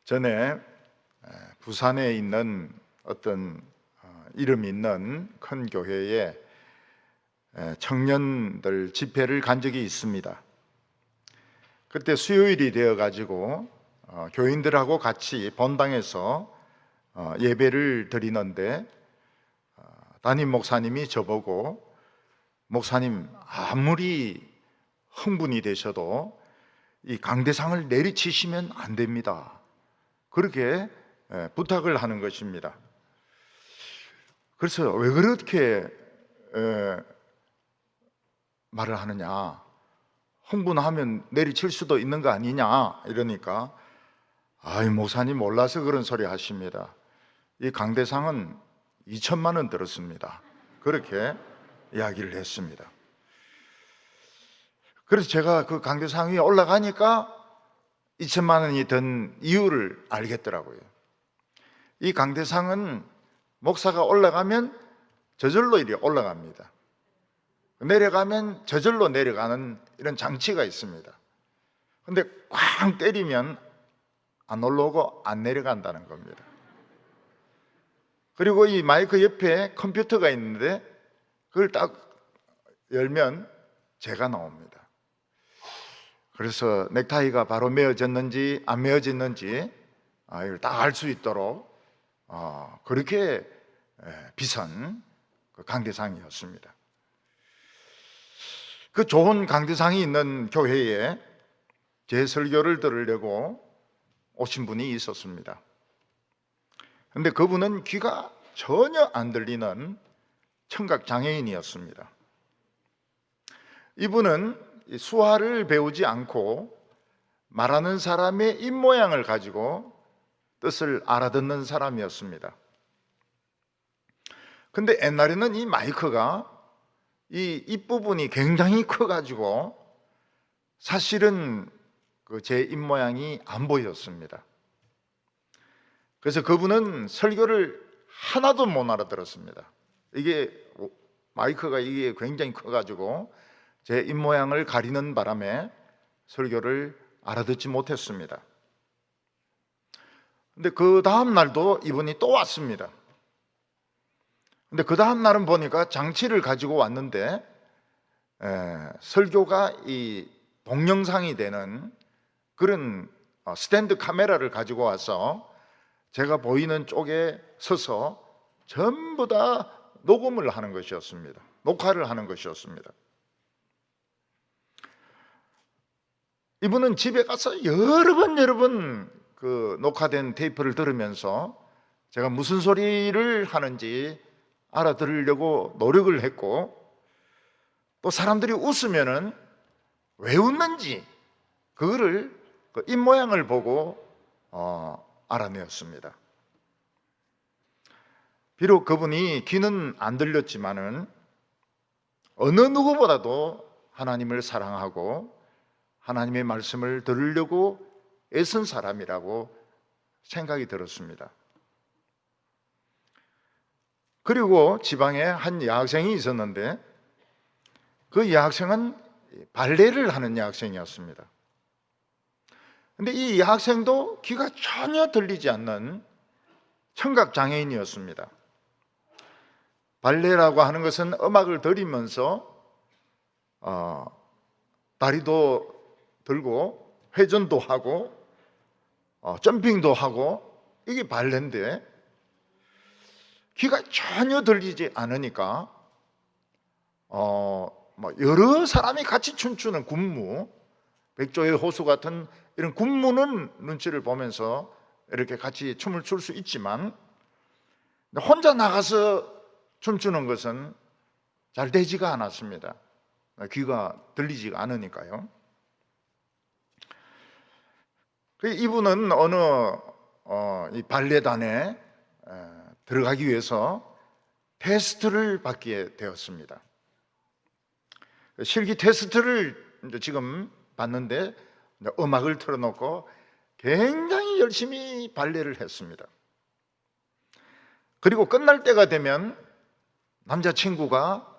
전에 부산에 있는 어떤 이름 있는 큰 교회에 청년들 집회를 간 적이 있습니다. 그때 수요일이 되어 가지고 교인들하고 같이 본당에서 예배를 드리는데 담임 목사님이 저보고, 목사님, 아무리 흥분이 되셔도 이 강대상을 내리치시면 안 됩니다, 그렇게 부탁을 하는 것입니다. 그래서 왜 그렇게 말을 하느냐, 흥분하면 내리칠 수도 있는 거 아니냐 이러니까, 아이 목사님 몰라서 그런 소리 하십니다. 이 강대상은 2천만 원 들었습니다, 그렇게 이야기를 했습니다. 그래서 제가 그 강대상 위에 올라가니까 2천만 원이 든 이유를 알겠더라고요. 이 강대상은 목사가 올라가면 저절로 이리 올라갑니다. 내려가면 저절로 내려가는 이런 장치가 있습니다. 근데 꽝 때리면 안 올라오고 안 내려간다는 겁니다. 그리고 이 마이크 옆에 컴퓨터가 있는데 그걸 딱 열면 제가 나옵니다. 그래서 넥타이가 바로 메어졌는지 안 메어졌는지 이걸 딱 알 수 있도록 그렇게 비싼 강대상이었습니다. 그 좋은 강대상이 있는 교회에 제 설교를 들으려고 오신 분이 있었습니다. 그런데 그분은 귀가 전혀 안 들리는 청각장애인이었습니다. 이분은 수화를 배우지 않고 말하는 사람의 입모양을 가지고 뜻을 알아듣는 사람이었습니다. 근데 옛날에는 이 마이크가 이 입부분이 굉장히 커가지고 사실은 제 입모양이 안 보였습니다. 그래서 그분은 설교를 하나도 못 알아들었습니다. 이게 마이크가 이게 굉장히 커가지고 제 입모양을 가리는 바람에 설교를 알아듣지 못했습니다. 근데 그 다음 날도 이분이 또 왔습니다. 근데 그 다음 날은 보니까 장치를 가지고 왔는데 설교가 이 동영상이 되는 그런 스탠드 카메라를 가지고 와서 제가 보이는 쪽에 서서 전부 다 녹음을 하는 것이었습니다. 녹화를 하는 것이었습니다. 이분은 집에 가서 여러 번 그 녹화된 테이프를 들으면서 제가 무슨 소리를 하는지 알아들으려고 노력을 했고, 또 사람들이 웃으면은 왜 웃는지 그거를 그 입모양을 보고 알아내었습니다. 비록 그분이 귀는 안 들렸지만은 어느 누구보다도 하나님을 사랑하고 하나님의 말씀을 들으려고 애쓴 사람이라고 생각이 들었습니다. 그리고 지방에 한 여학생이 있었는데 그 여학생은 발레를 하는 여학생이었습니다. 근데 이 여학생도 귀가 전혀 들리지 않는 청각장애인이었습니다. 발레라고 하는 것은 음악을 들이면서 다리도 들고 회전도 하고 점핑도 하고, 이게 발레인데 귀가 전혀 들리지 않으니까 여러 사람이 같이 춤추는 군무, 백조의 호수 같은 이런 군무는 눈치를 보면서 이렇게 같이 춤을 출 수 있지만 혼자 나가서 춤추는 것은 잘 되지가 않았습니다. 귀가 들리지가 않으니까요. 이분은 어느 이 발레단에 들어가기 위해서 테스트를 받게 되었습니다. 실기 테스트를 지금 봤는데 음악을 틀어놓고 굉장히 열심히 발레를 했습니다. 그리고 끝날 때가 되면 남자친구가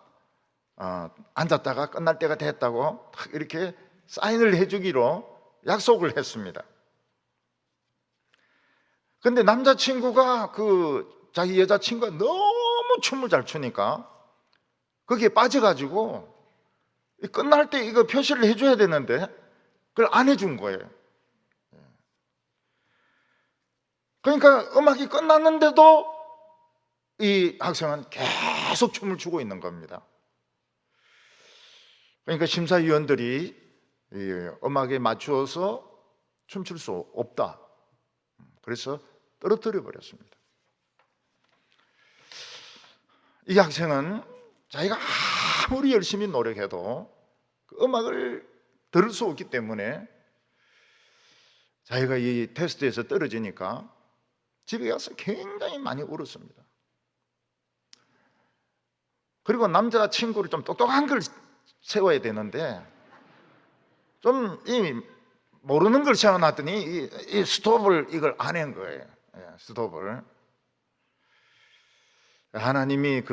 앉았다가 끝날 때가 됐다고 이렇게 사인을 해주기로 약속을 했습니다. 근데 남자친구가 자기 여자친구가 너무 춤을 잘 추니까 거기에 빠져가지고 끝날 때 이거 표시를 해줘야 되는데 그걸 안 해준 거예요. 그러니까 음악이 끝났는데도 이 학생은 계속 춤을 추고 있는 겁니다. 그러니까 심사위원들이 이 음악에 맞추어서 춤출 수 없다. 그래서 떨어뜨려 버렸습니다. 이 학생은 자기가 아무리 열심히 노력해도 그 음악을 들을 수 없기 때문에 자기가 이 테스트에서 떨어지니까 집에 가서 굉장히 많이 울었습니다. 그리고 남자친구를 좀 똑똑한 걸 세워야 되는데 좀 모르는 걸 세워놨더니 이 스톱을 이걸 안 한 거예요. 스톱을. 하나님이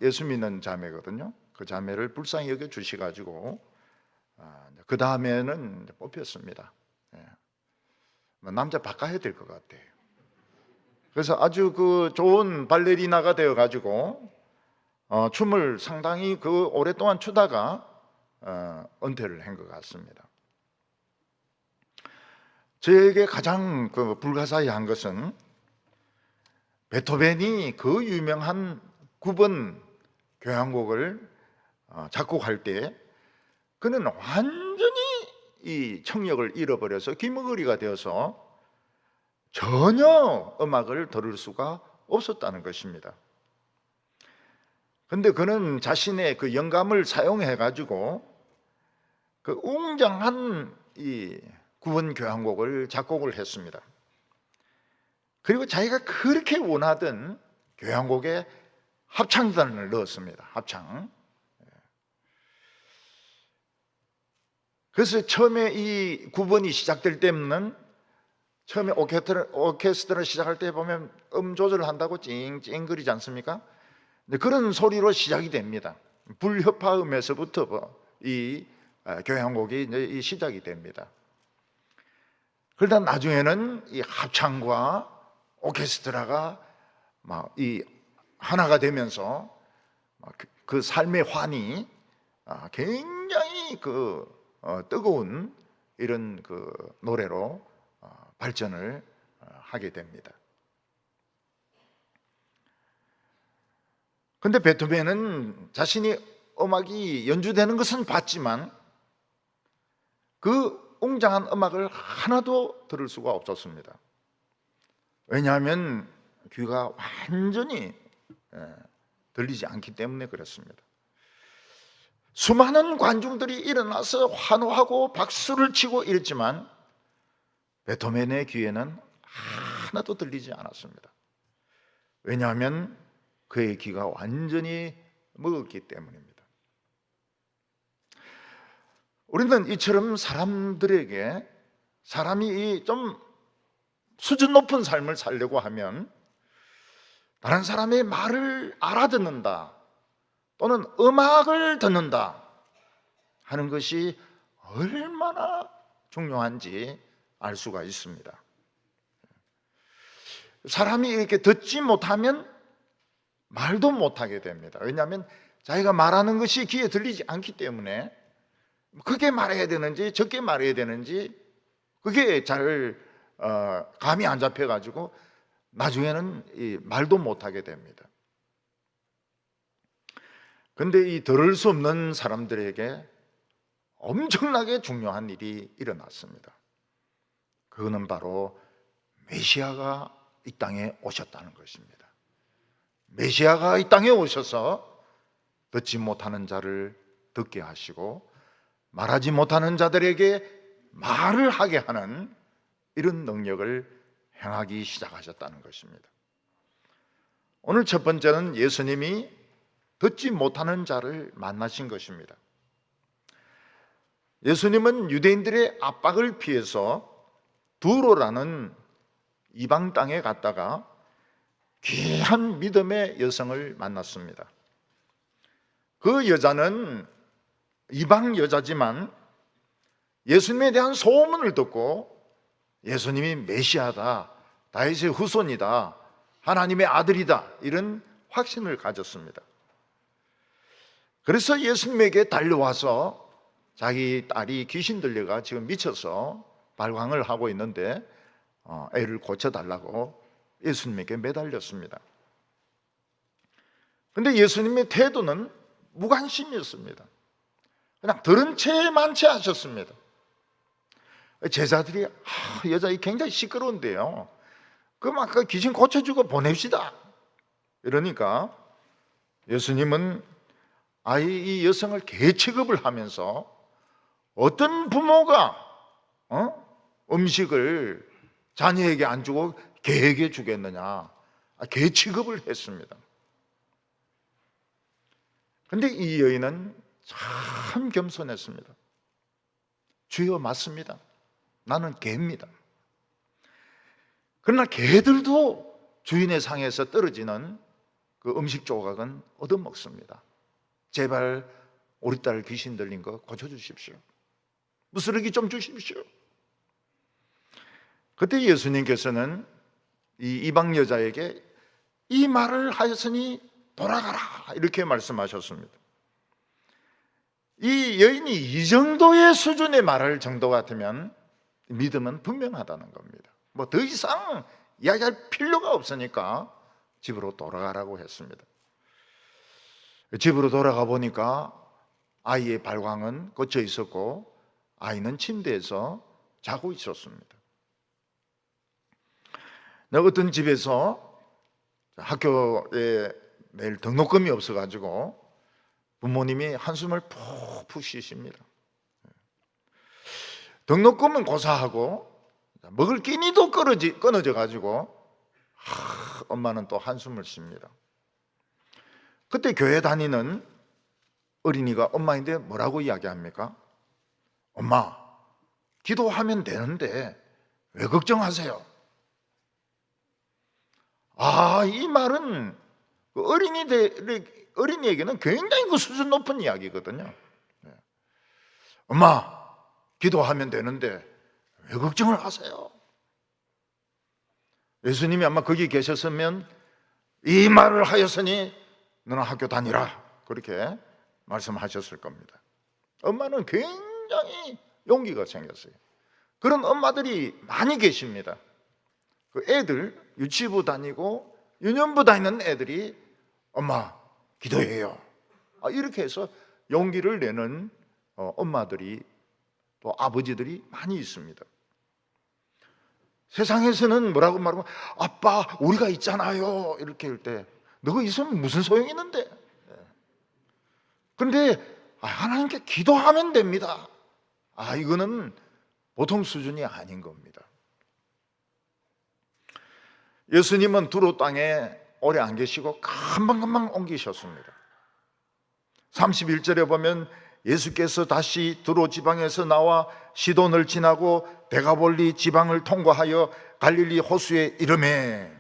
예수 믿는 자매거든요. 그 자매를 불쌍히 여겨 주셔가지고 그 다음에는 뽑혔습니다. 남자 바꿔야 될 것 같아요. 그래서 아주 좋은 발레리나가 되어가지고 춤을 상당히 오랫동안 추다가 은퇴를 한 것 같습니다. 저에게 가장 불가사의한 것은 베토벤이 그 유명한 9번 교향곡을 작곡할 때 그는 완전히 이 청력을 잃어버려서 귀머거리가 되어서 전혀 음악을 들을 수가 없었다는 것입니다. 그런데 그는 자신의 그 영감을 사용해 가지고 그 웅장한 이 9번 교향곡을 작곡을 했습니다. 그리고 자기가 그렇게 원하던 교향곡에 합창단을 넣었습니다. 합창. 그래서 처음에 이 9번이 시작될 때는 처음에 오케스트라 시작할 때 보면 조절을 한다고 찡찡거리지 않습니까? 그런 소리로 시작이 됩니다. 불협화음에서부터 이 교향곡이 시작이 됩니다. 그러다 나중에는 이 합창과 오케스트라가 막 하나가 되면서 그 삶의 환이 굉장히 뜨거운 이런 노래로 발전을 하게 됩니다. 그런데 베토벤은 자신이 음악이 연주되는 것은 봤지만 그 웅장한 음악을 하나도 들을 수가 없었습니다. 왜냐하면 귀가 완전히 들리지 않기 때문에 그렇습니다. 수많은 관중들이 일어나서 환호하고 박수를 치고 이랬지만 베토벤의 귀에는 하나도 들리지 않았습니다. 왜냐하면 그의 귀가 완전히 먹었기 때문입니다. 우리는 이처럼 사람이 좀 수준 높은 삶을 살려고 하면 다른 사람의 말을 알아듣는다 또는 음악을 듣는다 하는 것이 얼마나 중요한지 알 수가 있습니다. 사람이 이렇게 듣지 못하면 말도 못하게 됩니다. 왜냐하면 자기가 말하는 것이 귀에 들리지 않기 때문에 크게 말해야 되는지 적게 말해야 되는지 그게 잘 감이 안 잡혀가지고 나중에는 말도 못하게 됩니다. 그런데 이 들을 수 없는 사람들에게 엄청나게 중요한 일이 일어났습니다. 그거는 바로 메시아가 이 땅에 오셨다는 것입니다. 메시아가 이 땅에 오셔서 듣지 못하는 자를 듣게 하시고 말하지 못하는 자들에게 말을 하게 하는 이런 능력을 행하기 시작하셨다는 것입니다. 오늘 첫 번째는 예수님이 듣지 못하는 자를 만나신 것입니다. 예수님은 유대인들의 압박을 피해서 두로라는 이방 땅에 갔다가 귀한 믿음의 여성을 만났습니다. 그 여자는 이방 여자지만 예수님에 대한 소문을 듣고 예수님이 메시아다, 다윗의 후손이다, 하나님의 아들이다, 이런 확신을 가졌습니다. 그래서 예수님에게 달려와서 자기 딸이 귀신 들려가 지금 미쳐서 발광을 하고 있는데 애를 고쳐달라고 예수님에게 매달렸습니다. 그런데 예수님의 태도는 무관심이었습니다. 그냥 들은 채만 채 하셨습니다. 제자들이 여자 굉장히 시끄러운데요, 그 귀신 고쳐주고 보냅시다 이러니까 예수님은 이 여성을 개취급을 하면서 어떤 부모가 음식을 자녀에게 안 주고 개에게 주겠느냐, 개취급을 했습니다. 그런데 이 여인은 참 겸손했습니다. 주여, 맞습니다. 나는 개입니다. 그러나 개들도 주인의 상에서 떨어지는 그 음식 조각은 얻어먹습니다. 제발 우리 딸 귀신 들린 거 고쳐주십시오. 무스러기 좀 주십시오. 그때 예수님께서는 이 이방 여자에게 이 말을 하였으니 돌아가라 이렇게 말씀하셨습니다. 이 여인이 이 정도의 수준의 말할 정도 같으면 믿음은 분명하다는 겁니다. 뭐 더 이상 이야기할 필요가 없으니까 집으로 돌아가라고 했습니다. 집으로 돌아가 보니까 아이의 발광은 꽂혀 있었고 아이는 침대에서 자고 있었습니다. 어떤 집에서 학교에 내일 등록금이 없어가지고 부모님이 한숨을 푹푹 쉬십니다. 등록금은 고사하고 먹을 끼니도 끊어져 가지고 엄마는 또 한숨을 쉽니다. 그때 교회 다니는 어린이가 엄마인데 뭐라고 이야기합니까? 엄마, 기도하면 되는데 왜 걱정하세요? 이 말은 어린이에게는 굉장히 그 수준 높은 이야기거든요. 엄마, 기도하면 되는데 왜 걱정을 하세요? 예수님이 아마 거기 계셨으면 이 말을 하였으니 너는 학교 다니라 그렇게 말씀하셨을 겁니다. 엄마는 굉장히 용기가 생겼어요. 그런 엄마들이 많이 계십니다. 그 애들 유치부 다니고 유년부 다니는 애들이 엄마 기도해요 이렇게 해서 용기를 내는 엄마들이 또 아버지들이 많이 있습니다. 세상에서는 뭐라고 말하면 아빠 우리가 있잖아요 이렇게 할 때 너가 있으면 무슨 소용이 있는데. 그런데 하나님께 기도하면 됩니다. 이거는 보통 수준이 아닌 겁니다. 예수님은 두로 땅에 오래 안 계시고 금방금방 옮기셨습니다. 31절에 보면 예수께서 다시 두로 지방에서 나와 시돈을 지나고 데가볼리 지방을 통과하여 갈릴리 호수에 이르매,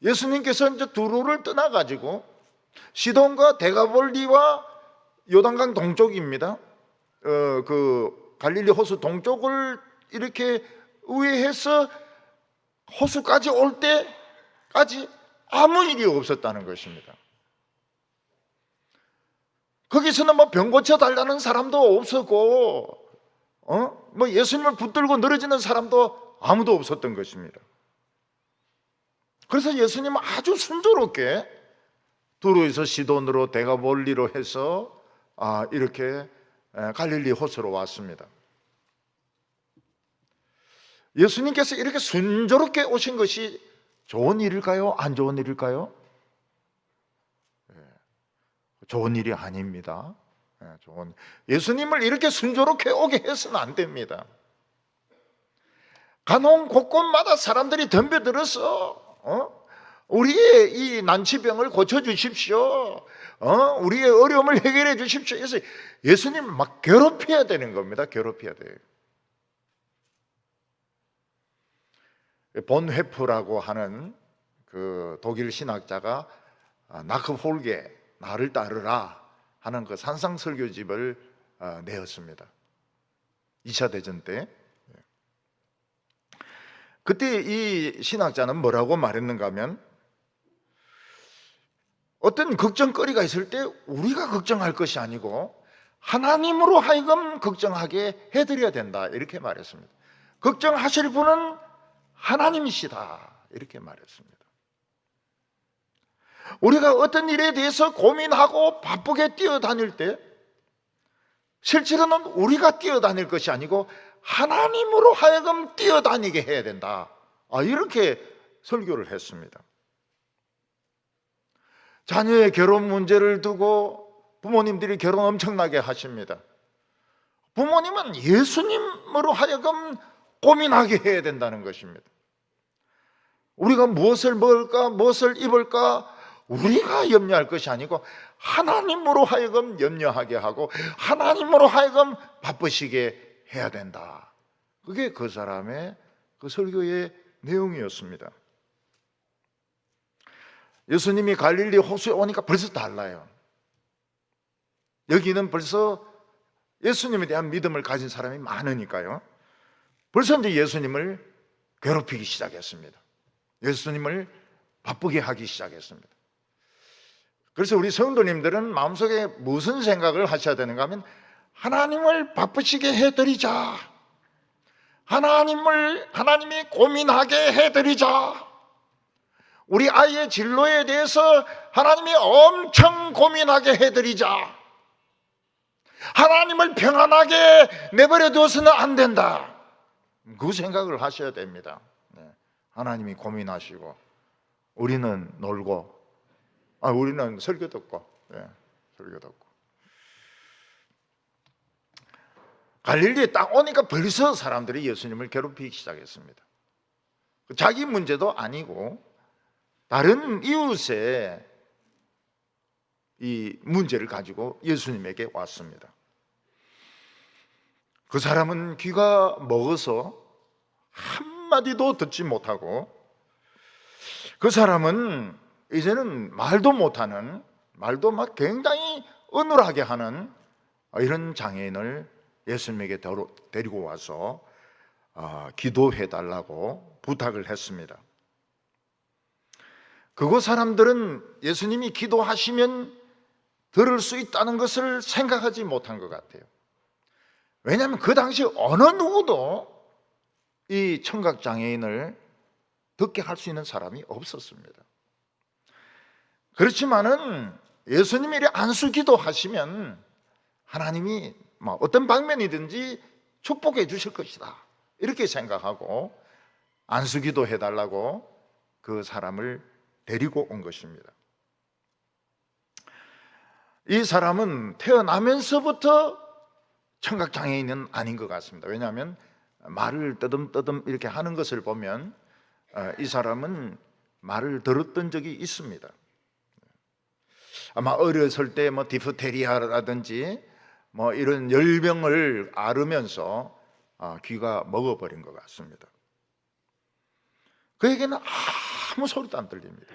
예수님께서 이제 두로를 떠나가지고 시돈과 데가볼리와 요단강 동쪽입니다. 그 갈릴리 호수 동쪽을 이렇게 우회해서 호수까지 올 때까지 아무 일이 없었다는 것입니다. 거기서는 뭐 병 고쳐 달라는 사람도 없었고, 뭐 예수님을 붙들고 늘어지는 사람도 아무도 없었던 것입니다. 그래서 예수님은 아주 순조롭게 두로에서 시돈으로 데가볼리로 해서 이렇게 갈릴리 호수로 왔습니다. 예수님께서 이렇게 순조롭게 오신 것이 좋은 일일까요? 안 좋은 일일까요? 좋은 일이 아닙니다. 예수님을 이렇게 순조롭게 오게 해서는 안 됩니다. 가는 곳곳마다 사람들이 덤벼들어서 우리의 이 난치병을 고쳐주십시오, 우리의 어려움을 해결해 주십시오. 그래서 예수님을 막 괴롭혀야 되는 겁니다. 괴롭혀야 돼요. 본헤프라고 하는 그 독일 신학자가 나크 홀게 나를 따르라 하는 그 산상설교집을 내었습니다. 2차 대전 때. 그때 이 신학자는 뭐라고 말했는가 하면, 어떤 걱정거리가 있을 때 우리가 걱정할 것이 아니고 하나님으로 하여금 걱정하게 해드려야 된다, 이렇게 말했습니다. 걱정하실 분은 하나님이시다, 이렇게 말했습니다. 우리가 어떤 일에 대해서 고민하고 바쁘게 뛰어다닐 때 실제로는 우리가 뛰어다닐 것이 아니고 하나님으로 하여금 뛰어다니게 해야 된다, 이렇게 설교를 했습니다. 자녀의 결혼 문제를 두고 부모님들이 결혼 엄청나게 하십니다. 부모님은 예수님으로 하여금 고민하게 해야 된다는 것입니다. 우리가 무엇을 먹을까, 무엇을 입을까, 우리가 염려할 것이 아니고 하나님으로 하여금 염려하게 하고 하나님으로 하여금 바쁘시게 해야 된다. 그게 그 사람의 그 설교의 내용이었습니다. 예수님이 갈릴리 호수에 오니까 벌써 달라요. 여기는 벌써 예수님에 대한 믿음을 가진 사람이 많으니까요. 벌써 이제 예수님을 괴롭히기 시작했습니다. 예수님을 바쁘게 하기 시작했습니다. 그래서 우리 성도님들은 마음속에 무슨 생각을 하셔야 되는가 하면, 하나님을 바쁘시게 해드리자, 하나님이 고민하게 해드리자, 우리 아이의 진로에 대해서 하나님이 엄청 고민하게 해드리자, 하나님을 평안하게 내버려 두어서는 안 된다, 그 생각을 하셔야 됩니다. 하나님이 고민하시고 우리는 놀고, 우리는 설교 듣고, 설교 듣고. 갈릴리에 딱 오니까 벌써 사람들이 예수님을 괴롭히기 시작했습니다. 자기 문제도 아니고 다른 이웃의 이 문제를 가지고 예수님에게 왔습니다. 그 사람은 귀가 먹어서 한마디도 듣지 못하고, 그 사람은 이제는 말도 못하는, 말도 막 굉장히 어눌하게 하는 이런 장애인을 예수님에게 데리고 와서 기도해 달라고 부탁을 했습니다. 그곳 사람들은 예수님이 기도하시면 들을 수 있다는 것을 생각하지 못한 것 같아요. 왜냐하면 그 당시 어느 누구도 이 청각장애인을 듣게 할 수 있는 사람이 없었습니다. 그렇지만은 예수님이 안수 기도하시면 하나님이 어떤 방면이든지 축복해 주실 것이다, 이렇게 생각하고 안수 기도해 달라고 그 사람을 데리고 온 것입니다. 이 사람은 태어나면서부터 청각장애인은 아닌 것 같습니다. 왜냐하면 말을 뜨듬뜨듬 이렇게 하는 것을 보면 이 사람은 말을 들었던 적이 있습니다. 아마 어렸을 때 디프테리아라든지 이런 열병을 앓으면서 귀가 먹어버린 것 같습니다. 그에게는 아무 소리도 안 들립니다.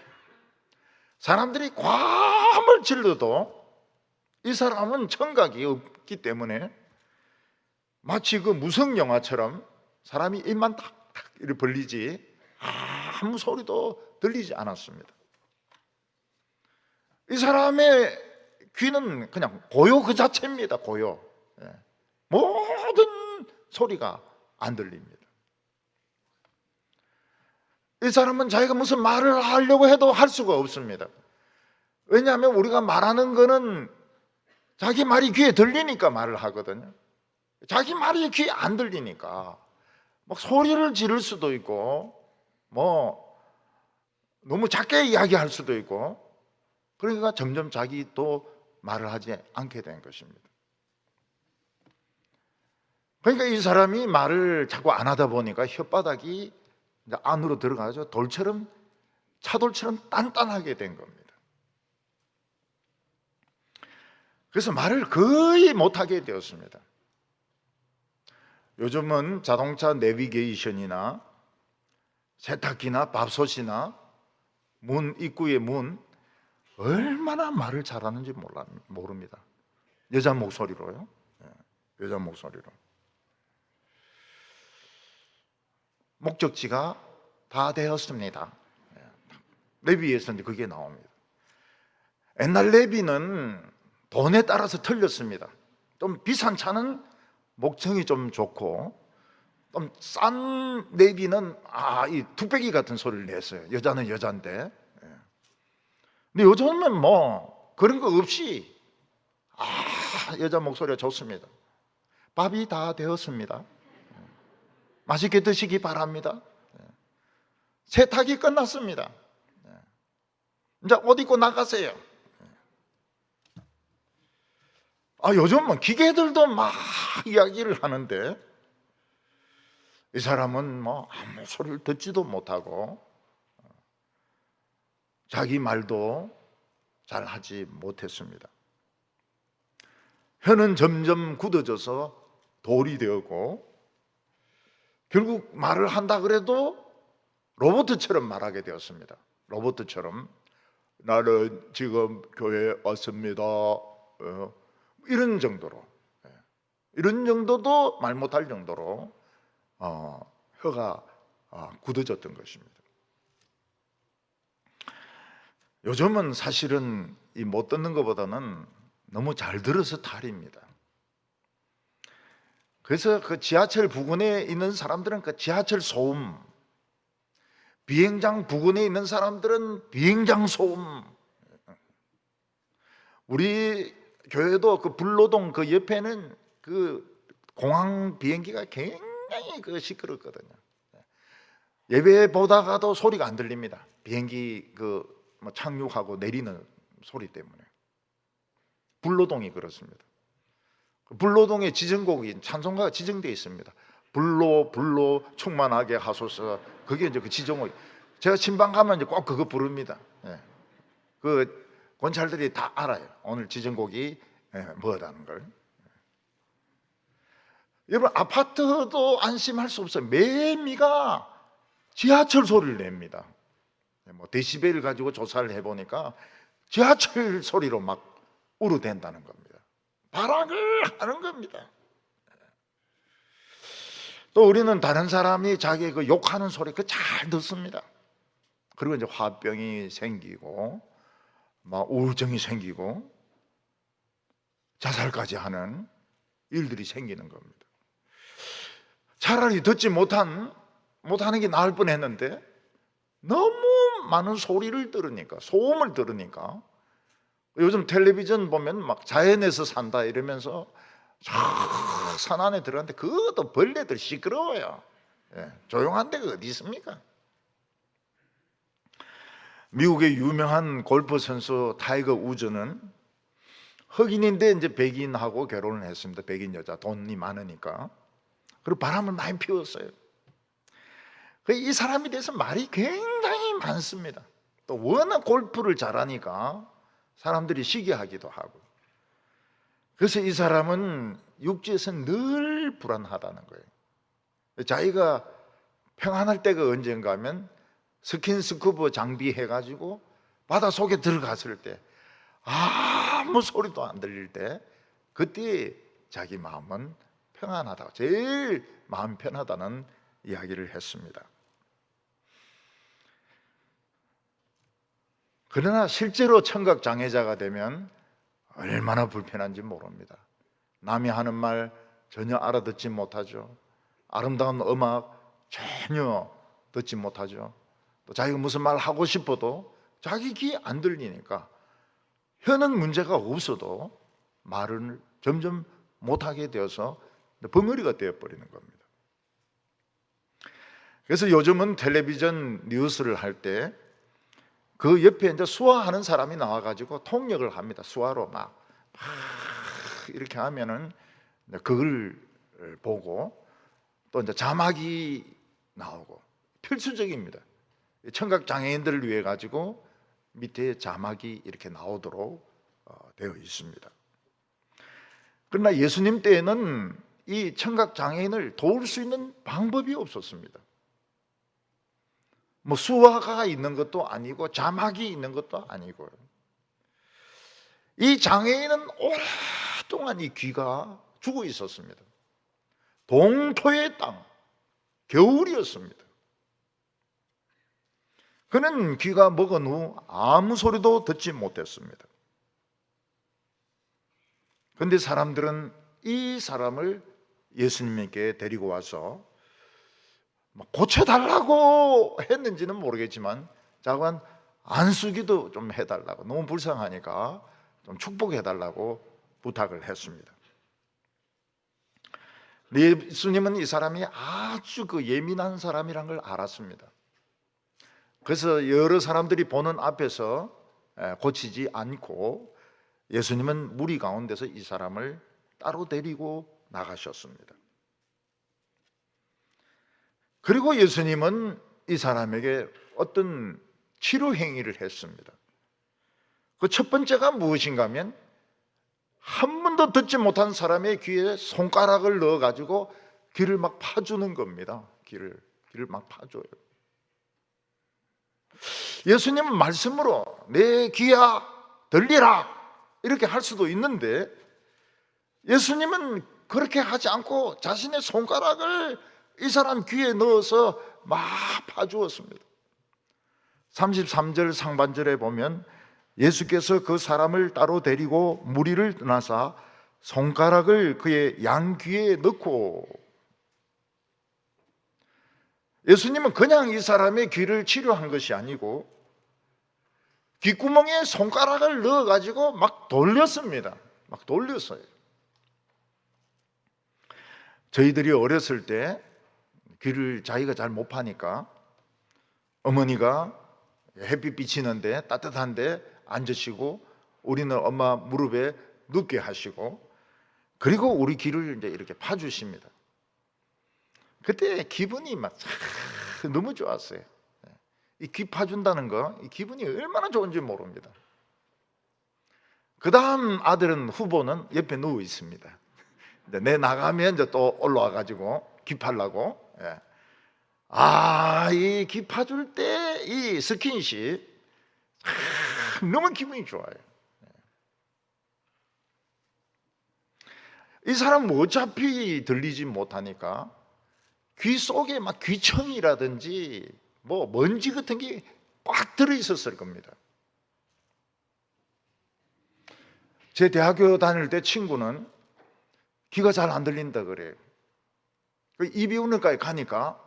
사람들이 과음을 질러도 이 사람은 청각이 없기 때문에 마치 그 무성 영화처럼 사람이 입만 탁탁 이렇게 벌리지 아무 소리도 들리지 않았습니다. 이 사람의 귀는 그냥 고요 그 자체입니다. 고요. 모든 소리가 안 들립니다. 이 사람은 자기가 무슨 말을 하려고 해도 할 수가 없습니다. 왜냐하면 우리가 말하는 거는 자기 말이 귀에 들리니까 말을 하거든요. 자기 말이 귀에 안 들리니까 소리를 지를 수도 있고 너무 작게 이야기할 수도 있고, 그러니까 점점 자기도 말을 하지 않게 된 것입니다. 그러니까 이 사람이 말을 자꾸 안 하다 보니까 혓바닥이 안으로 들어가서 차돌처럼 단단하게 된 겁니다. 그래서 말을 거의 못하게 되었습니다. 요즘은 자동차 내비게이션이나 세탁기나 밥솥이나 문 입구의 문 얼마나 말을 잘하는지 모릅니다. 여자 목소리로요. 여자 목소리로. 목적지가 다 되었습니다. 레위기에서는 그게 나옵니다. 옛날 레위는 돈에 따라서 틀렸습니다. 좀 비싼 차는 목청이 좀 좋고, 좀 싼 레위는 이 뚝배기 같은 소리를 냈어요. 여자는 여잔데. 근데 요즘은 뭐 그런 거 없이 여자 목소리가 좋습니다. 밥이 다 되었습니다. 맛있게 드시기 바랍니다. 세탁이 끝났습니다. 이제 옷 입고 나가세요. 요즘은 기계들도 막 이야기를 하는데 이 사람은 뭐 아무 소리를 듣지도 못하고 자기 말도 잘 하지 못했습니다. 혀는 점점 굳어져서 돌이 되었고, 결국 말을 한다 그래도 로봇처럼 말하게 되었습니다. 로봇처럼 나는 지금 교회에 왔습니다. 이런 정도로, 이런 정도도 말 못할 정도로 혀가 굳어졌던 것입니다. 요즘은 사실은 이 못 듣는 것보다는 너무 잘 들어서 탈입니다. 그래서 그 지하철 부근에 있는 사람들은 그 지하철 소음, 비행장 부근에 있는 사람들은 비행장 소음. 우리 교회도 그 불로동 그 옆에는 그 공항 비행기가 굉장히 시끄럽거든요. 예배 보다가도 소리가 안 들립니다. 비행기 착륙하고 내리는 소리 때문에. 불로동이 그렇습니다. 불로동에 지정곡이 찬송가가 지정되어 있습니다. 불로 충만하게 하소서. 그게 이제 그 지정곡. 제가 신방 가면 이제 꼭 그거 부릅니다. 그 권찰들이 다 알아요. 오늘 지정곡이 뭐라는 걸. 여러분, 아파트도 안심할 수 없어요. 매미가 지하철 소리를 냅니다. 뭐 데시벨 가지고 조사를 해보니까 지하철 소리로 막 우르댄다는 겁니다. 발악을 하는 겁니다. 또 우리는 다른 사람이 자기 그 욕하는 소리 잘 듣습니다. 그리고 이제 화병이 생기고 막 우울증이 생기고 자살까지 하는 일들이 생기는 겁니다. 차라리 듣지 못하는 게 나을 뻔했는데 너무 많은 소리를 들으니까, 소음을 들으니까, 요즘 텔레비전 보면 막 자연에서 산다 이러면서 산 안에 들어갔는데 그것도 벌레들 시끄러워요. 조용한 데가 어디 있습니까? 미국의 유명한 골프 선수 타이거 우즈는 흑인인데 이제 백인하고 결혼을 했습니다. 백인 여자, 돈이 많으니까. 그리고 바람을 많이 피웠어요. 이 사람에 대해서 말이 굉장히 많습니다. 또 워낙 골프를 잘하니까 사람들이 시기하기도 하고. 그래서 이 사람은 육지에서 늘 불안하다는 거예요. 자기가 평안할 때가 언젠가 하면 스킨스쿠버 장비 해가지고 바다 속에 들어갔을 때 아무 소리도 안 들릴 때 그때 자기 마음은 평안하다, 제일 마음 편하다는 이야기를 했습니다. 그러나 실제로 청각장애자가 되면 얼마나 불편한지 모릅니다. 남이 하는 말 전혀 알아듣지 못하죠. 아름다운 음악 전혀 듣지 못하죠. 또 자기가 무슨 말 하고 싶어도 자기 귀에 안 들리니까 혀는 문제가 없어도 말을 점점 못하게 되어서 벙어리가 되어버리는 겁니다. 그래서 요즘은 텔레비전 뉴스를 할 때 그 옆에 이제 수화하는 사람이 나와가지고 통역을 합니다. 수화로 막 이렇게 하면은 그걸 보고 또 이제 자막이 나오고 필수적입니다. 청각 장애인들을 위해 가지고 밑에 자막이 이렇게 나오도록 되어 있습니다. 그러나 예수님 때에는 이 청각 장애인을 도울 수 있는 방법이 없었습니다. 뭐 수화가 있는 것도 아니고 자막이 있는 것도 아니고요. 이 장애인은 오랫동안 이 귀가 죽어 있었습니다. 동토의 땅, 겨울이었습니다. 그는 귀가 먹은 후 아무 소리도 듣지 못했습니다. 그런데 사람들은 이 사람을 예수님께 데리고 와서 고쳐달라고 했는지는 모르겠지만 자관 안수기도 좀 해달라고, 너무 불쌍하니까 좀 축복해달라고 부탁을 했습니다. 예수님은 이 사람이 아주 예민한 사람이란 걸 알았습니다. 그래서 여러 사람들이 보는 앞에서 고치지 않고 예수님은 무리 가운데서 이 사람을 따로 데리고 나가셨습니다. 그리고 예수님은 이 사람에게 어떤 치료 행위를 했습니다. 그 첫 번째가 무엇인가 하면 한 번도 듣지 못한 사람의 귀에 손가락을 넣어가지고 귀를 막 파주는 겁니다. 귀를 막 파줘요. 예수님은 말씀으로 내 귀야 들리라 이렇게 할 수도 있는데 예수님은 그렇게 하지 않고 자신의 손가락을 이 사람 귀에 넣어서 막 파주었습니다. 33절 상반절에 보면 예수께서 그 사람을 따로 데리고 무리를 떠나사 손가락을 그의 양귀에 넣고, 예수님은 그냥 이 사람의 귀를 치료한 것이 아니고 귓구멍에 손가락을 넣어가지고 막 돌렸습니다. 막 돌렸어요. 저희들이 어렸을 때 귀를 자기가 잘 못 파니까 어머니가 햇빛 비치는데 따뜻한데 앉으시고 우리는 엄마 무릎에 눕게 하시고 그리고 우리 귀를 이제 이렇게 파주십니다. 그때 기분이 막 너무 좋았어요. 이 귀 파준다는 거, 이 기분이 얼마나 좋은지 모릅니다. 그 다음 아들은 후보는 옆에 누워 있습니다. 내 나가면 이제 또 올라와 가지고 귀 파려고. 이 귀 파줄 때 이 스킨십 너무 기분이 좋아요. 이 사람은 어차피 들리지 못하니까 귀 속에 막 귀청이라든지 뭐 먼지 같은 게 꽉 들어 있었을 겁니다. 제 대학교 다닐 때 친구는 귀가 잘 안 들린다 그래요. 이비인후과에 가니까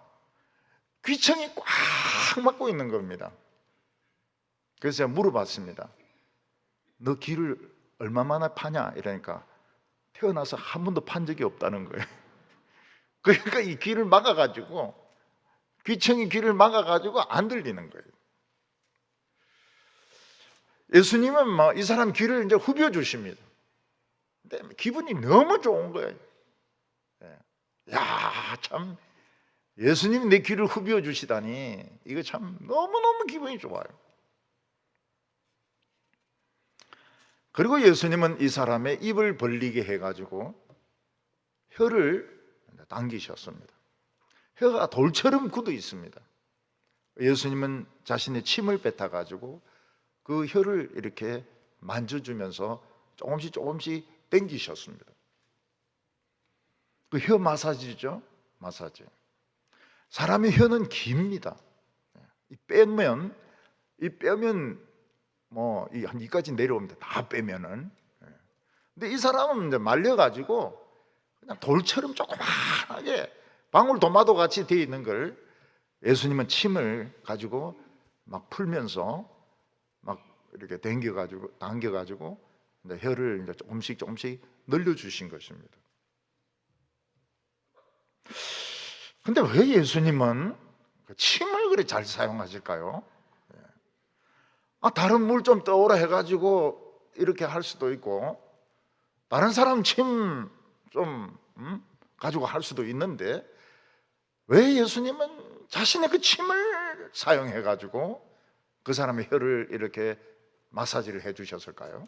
귀청이 꽉 막고 있는 겁니다. 그래서 제가 물어봤습니다. 너 귀를 얼마만에 파냐? 이러니까 태어나서 한 번도 판 적이 없다는 거예요. 그러니까 이 귀를 막아가지고, 귀청이 귀를 막아가지고 안 들리는 거예요. 예수님은 이 사람 귀를 이제 후벼 주십니다. 근데 기분이 너무 좋은 거예요. 야, 참 예수님이 내 귀를 후벼 주시다니 이거 참 너무너무 기분이 좋아요. 그리고 예수님은 이 사람의 입을 벌리게 해가지고 혀를 당기셨습니다. 혀가 돌처럼 굳어 있습니다. 예수님은 자신의 침을 뱉어가지고 그 혀를 이렇게 만져주면서 조금씩 당기셨습니다. 그 혀 마사지죠, 마사지. 사람의 혀는 깁니다. 이 뼈면 한 이까지 내려옵니다. 다 빼면은. 근데 이 사람은 이제 말려가지고 그냥 돌처럼 조그만하게 방울토마토 같이 되어 있는 걸 예수님은 침을 가지고 막 풀면서 막 이렇게 당겨가지고 이제 혀를 이제 조금씩 늘려주신 것입니다. 근데 왜 예수님은 침을 그렇게 잘 사용하실까요? 다른 물 좀 떠오라 해가지고 이렇게 할 수도 있고 다른 사람 침 좀 가지고 할 수도 있는데 왜 예수님은 자신의 그 침을 사용해가지고 그 사람의 혀를 이렇게 마사지를 해주셨을까요?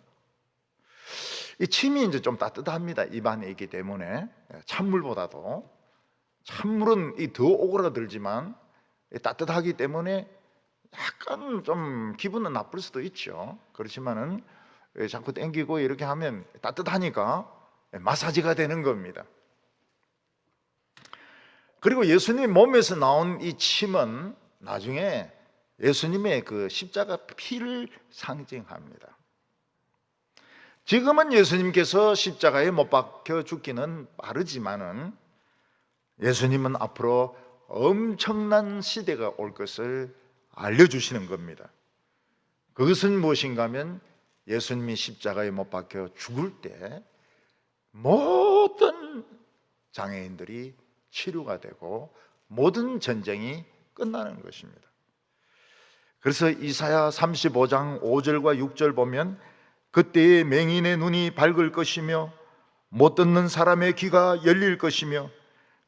이 침이 이제 좀 따뜻합니다. 입안에 있기 때문에 찬물보다도. 찬물은 더 오그라들지만 따뜻하기 때문에 약간 좀 기분은 나쁠 수도 있죠. 그렇지만은 자꾸 땡기고 이렇게 하면 따뜻하니까 마사지가 되는 겁니다. 그리고 예수님 몸에서 나온 이 침은 나중에 예수님의 그 십자가 피를 상징합니다. 지금은 예수님께서 십자가에 못 박혀 죽기는 빠르지만은 예수님은 앞으로 엄청난 시대가 올 것을 알려주시는 겁니다. 그것은 무엇인가 하면 예수님이 십자가에 못 박혀 죽을 때 모든 장애인들이 치료가 되고 모든 전쟁이 끝나는 것입니다. 그래서 이사야 35장 5절과 6절 보면 그때에 맹인의 눈이 밝을 것이며 못 듣는 사람의 귀가 열릴 것이며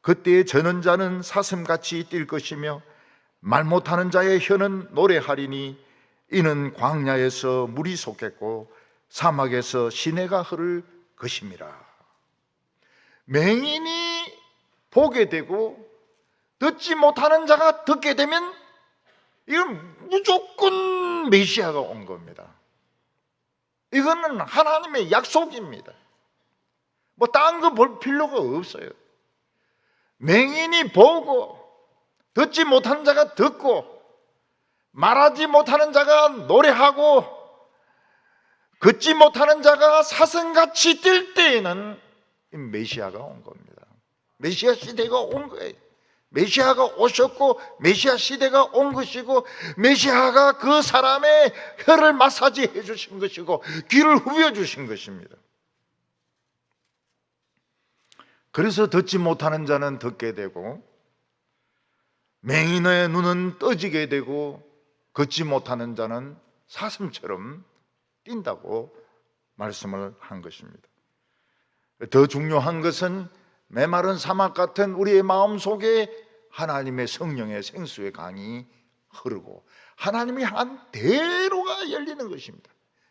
그때에 저는 자는 사슴같이 뛸 것이며 말 못하는 자의 혀는 노래하리니 이는 광야에서 물이 솟겠고 사막에서 시내가 흐를 것임이라. 맹인이 보게 되고 듣지 못하는 자가 듣게 되면 이건 무조건 메시아가 온 겁니다. 이거는 하나님의 약속입니다. 뭐 딴 거 볼 필요가 없어요. 맹인이 보고 듣지 못한 자가 듣고 말하지 못하는 자가 노래하고 걷지 못하는 자가 사슴같이 뛸 때에는 메시아가 온 겁니다. 메시아 시대가 온 거예요. 메시아가 오셨고 메시아 시대가 온 것이고 메시아가 그 사람의 혀를 마사지해 주신 것이고 귀를 후벼 주신 것입니다. 그래서 듣지 못하는 자는 듣게 되고 맹인의 눈은 떠지게 되고 걷지 못하는 자는 사슴처럼 뛴다고 말씀을 한 것입니다. 더 중요한 것은 메마른 사막 같은 우리의 마음속에 하나님의 성령의 생수의 강이 흐르고 하나님이 한 대로가 열리는 것입니다.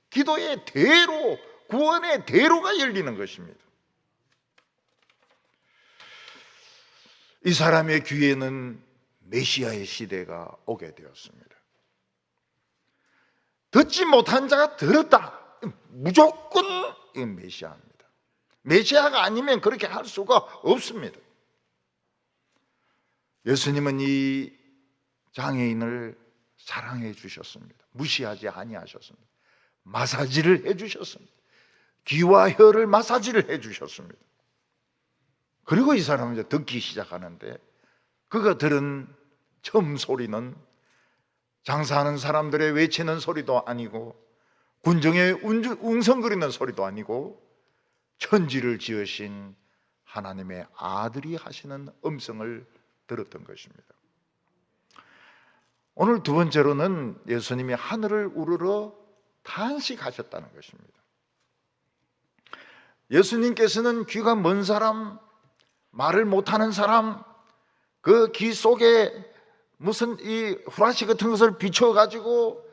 기도의 대로, 구원의 대로가 열리는 것입니다. 이 사람의 귀에는 메시아의 시대가 오게 되었습니다. 듣지 못한 자가 들었다. 무조건 메시아입니다. 메시아가 아니면 그렇게 할 수가 없습니다. 예수님은 이 장애인을 사랑해 주셨습니다. 무시하지 아니하셨습니다. 마사지를 해 주셨습니다. 귀와 혀를 마사지를 해 주셨습니다. 그리고 이 사람은 이제 듣기 시작하는데 그가 들은 처음 소리는 장사하는 사람들의 외치는 소리도 아니고 군정의 웅성거리는 소리도 아니고 천지를 지으신 하나님의 아들이 하시는 음성을 들었던 것입니다. 오늘 두 번째로는 예수님이 하늘을 우러러 탄식하셨다는 것입니다. 예수님께서는 귀가 먼 사람, 말을 못하는 사람, 그 귀 속에 무슨 이 후라시 같은 것을 비춰가지고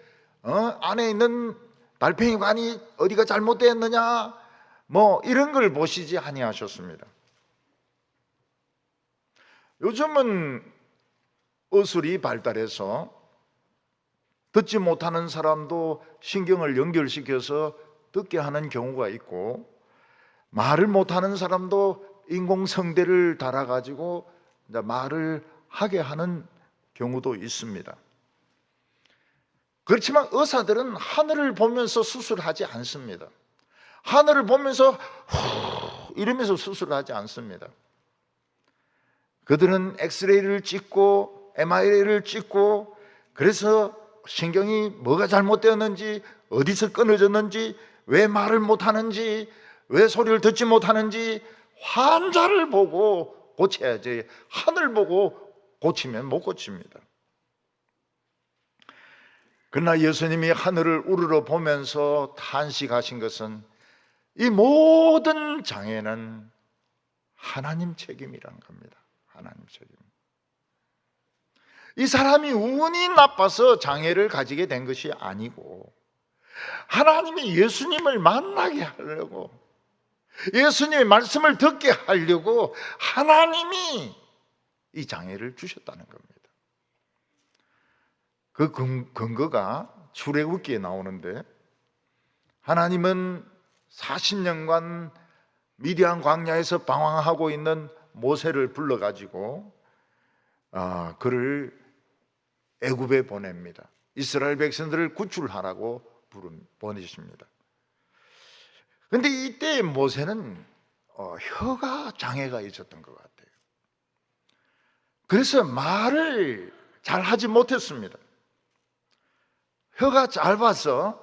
안에 있는 달팽이관이 어디가 잘못되었느냐 뭐 이런 걸 보시지 아니하셨습니다. 요즘은 의술이 발달해서 듣지 못하는 사람도 신경을 연결시켜서 듣게 하는 경우가 있고 말을 못하는 사람도 인공성대를 달아가지고 말을 하게 하는 경우도 있습니다. 그렇지만 의사들은 하늘을 보면서 수술하지 않습니다. 하늘을 보면서 후 이러면서 수술하지 않습니다. 그들은 엑스레이를 찍고 MRI를 찍고 그래서 신경이 뭐가 잘못되었는지 어디서 끊어졌는지 왜 말을 못하는지 왜 소리를 듣지 못하는지 환자를 보고 고쳐야지 하늘 보고 고치면 못 고칩니다. 그러나 예수님이 하늘을 우러러 보면서 탄식하신 것은 이 모든 장애는 하나님 책임이라는 겁니다. 하나님 책임. 이 사람이 운이 나빠서 장애를 가지게 된 것이 아니고 하나님이 예수님을 만나게 하려고 예수님의 말씀을 듣게 하려고 하나님이 이 장애를 주셨다는 겁니다. 그 근거가 출애굽기에 나오는데 하나님은 40년간 미디안 광야에서 방황하고 있는 모세를 불러가지고 그를 애굽에 보냅니다. 이스라엘 백성들을 구출하라고 보내십니다. 그런데 이때 모세는 혀가 장애가 있었던 것 같아요. 그래서 말을 잘 하지 못했습니다. 혀가 짧아서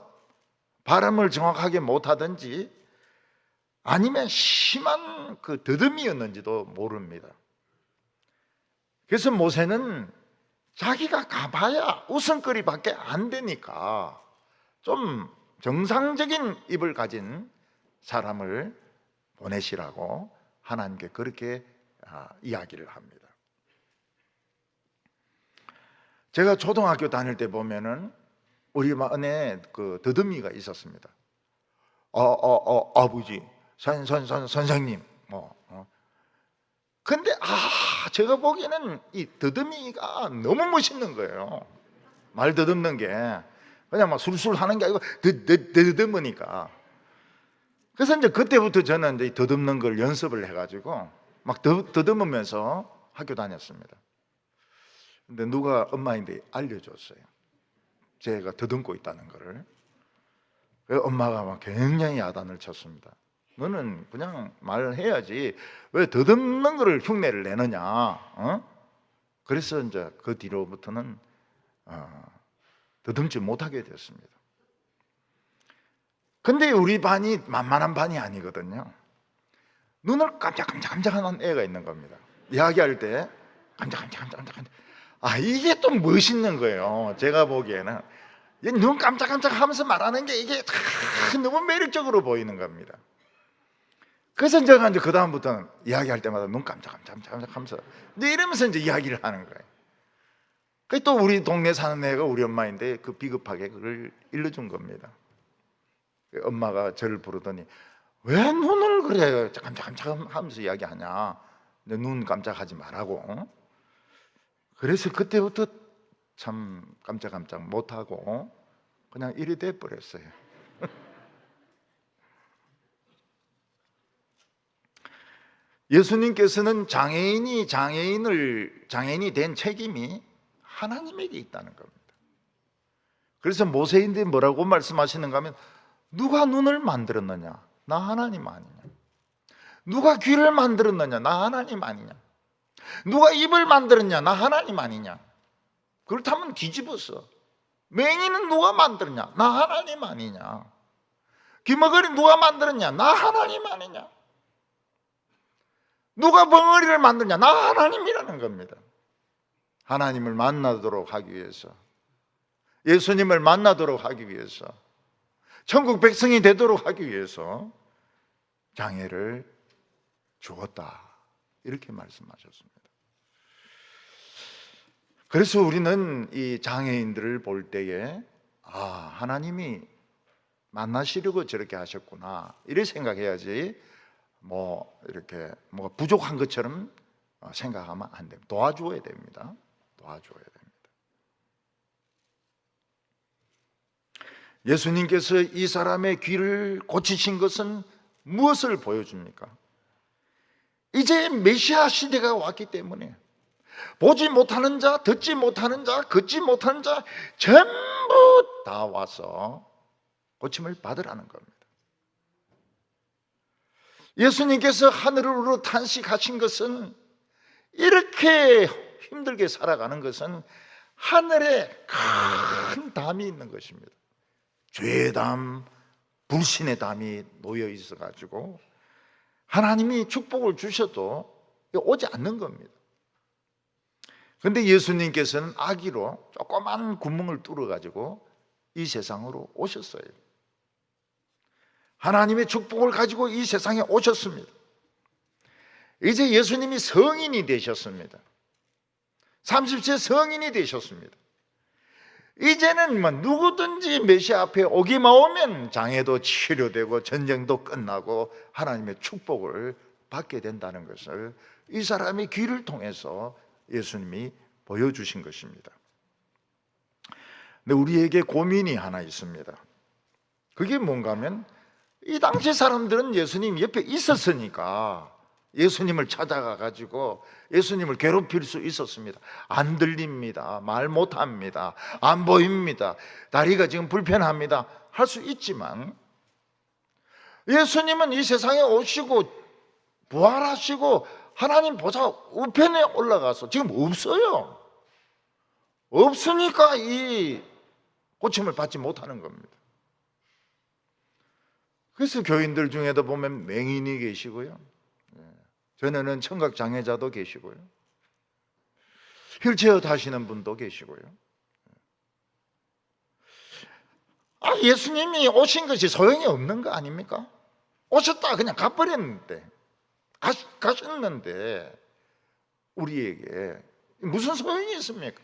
발음을 정확하게 못하든지 아니면 심한 그 더듬이였는지도 모릅니다. 그래서 모세는 자기가 가봐야 웃음거리밖에 안 되니까 좀 정상적인 입을 가진 사람을 보내시라고 하나님께 그렇게 이야기를 합니다. 제가 초등학교 다닐 때 보면은 우리 반에 그 더듬이가 있었습니다. 아버지, 선생님, 근데 제가 보기에는 이 더듬이가 너무 멋있는 거예요. 말 더듬는 게 그냥 막 술술 하는 게 아니고 더듬으니까. 그래서 이제 그때부터 저는 이제 더듬는 걸 연습을 해가지고 막 더듬으면서 학교 다녔습니다. 근데 누가 엄마인데 알려줬어요. 제가 더듬고 있다는 거를. 그래서 엄마가 막 굉장히 야단을 쳤습니다. 너는 그냥 말을 해야지 왜 더듬는 거를 흉내를 내느냐. 그래서 이제 그 뒤로부터는 더듬지 못하게 됐습니다. 근데 우리 반이 만만한 반이 아니거든요. 눈을 깜짝깜짝하는 애가 있는 겁니다. 이야기할 때 깜짝깜짝. 이게 또 멋있는 거예요. 제가 보기에는 눈 깜짝깜짝하면서 말하는 게 이게 너무 매력적으로 보이는 겁니다. 그래서 제가 이제 그 다음부터는 이야기할 때마다 눈 깜짝깜짝하면서 이러면서 이제 이야기를 하는 거예요. 그 또 우리 동네 사는 애가 우리 엄마인데 그 비겁하게 그걸 일러준 겁니다. 엄마가 저를 부르더니 왜 눈을 그래 깜짝깜짝하면서 이야기하냐. 내 눈 깜짝하지 말라고. 그래서 그때부터 참 깜짝깜짝 못하고 그냥 이리 돼버렸어요. 예수님께서는 장애인이 된 책임이 하나님에게 있다는 겁니다. 그래서 모세인데 뭐라고 말씀하시는가 하면 누가 눈을 만들었느냐? 나 하나님 아니냐? 누가 귀를 만들었느냐? 나 하나님 아니냐? 누가 입을 만들었냐? 나 하나님 아니냐? 그렇다면 뒤집었어. 맹인은 누가 만들었냐? 나 하나님 아니냐? 귀머거리 누가 만들었냐? 나 하나님 아니냐? 누가 벙어리를 만드냐? 나 하나님이라는 겁니다. 하나님을 만나도록 하기 위해서, 예수님을 만나도록 하기 위해서, 천국 백성이 되도록 하기 위해서 장애를 주었다, 이렇게 말씀하셨습니다. 그래서 우리는 이 장애인들을 볼 때에 하나님이 만나시려고 저렇게 하셨구나, 이렇게 생각해야지 이렇게 부족한 것처럼 생각하면 안 됩니다. 도와줘야 됩니다. 도와줘야 됩니다. 예수님께서 이 사람의 귀를 고치신 것은 무엇을 보여줍니까? 이제 메시아 시대가 왔기 때문에 보지 못하는 자, 듣지 못하는 자, 걷지 못하는 자 전부 다 와서 고침을 받으라는 겁니다. 예수님께서 하늘으로 탄식하신 것은, 이렇게 힘들게 살아가는 것은 하늘에 큰 담이 있는 것입니다. 죄의 담, 불신의 담이 놓여 있어가지고 하나님이 축복을 주셔도 오지 않는 겁니다. 그런데 예수님께서는 아기로 조그만 구멍을 뚫어가지고 이 세상으로 오셨어요. 하나님의 축복을 가지고 이 세상에 오셨습니다. 이제 예수님이 성인이 되셨습니다. 30세 성인이 되셨습니다. 이제는 누구든지 메시아 앞에 오기만 오면 장애도 치료되고 전쟁도 끝나고 하나님의 축복을 받게 된다는 것을 이 사람의 귀를 통해서 예수님이 보여주신 것입니다. 근데 우리에게 고민이 하나 있습니다. 그게 뭔가 하면 이 당시 사람들은 예수님 옆에 있었으니까 예수님을 찾아가 가지고 예수님을 괴롭힐 수 있었습니다. 안 들립니다. 말 못합니다. 안 보입니다. 다리가 지금 불편합니다. 할 수 있지만 예수님은 이 세상에 오시고 부활하시고 하나님 보좌 우편에 올라가서 지금 없어요. 없으니까 이 고침을 받지 못하는 겁니다. 그래서 교인들 중에도 보면 맹인이 계시고요, 전에는 청각 장애자도 계시고요, 휠체어 타시는 분도 계시고요. 예수님이 오신 것이 소용이 없는 거 아닙니까? 오셨다 그냥 가버렸는데, 가셨는데 우리에게 무슨 소용이 있습니까?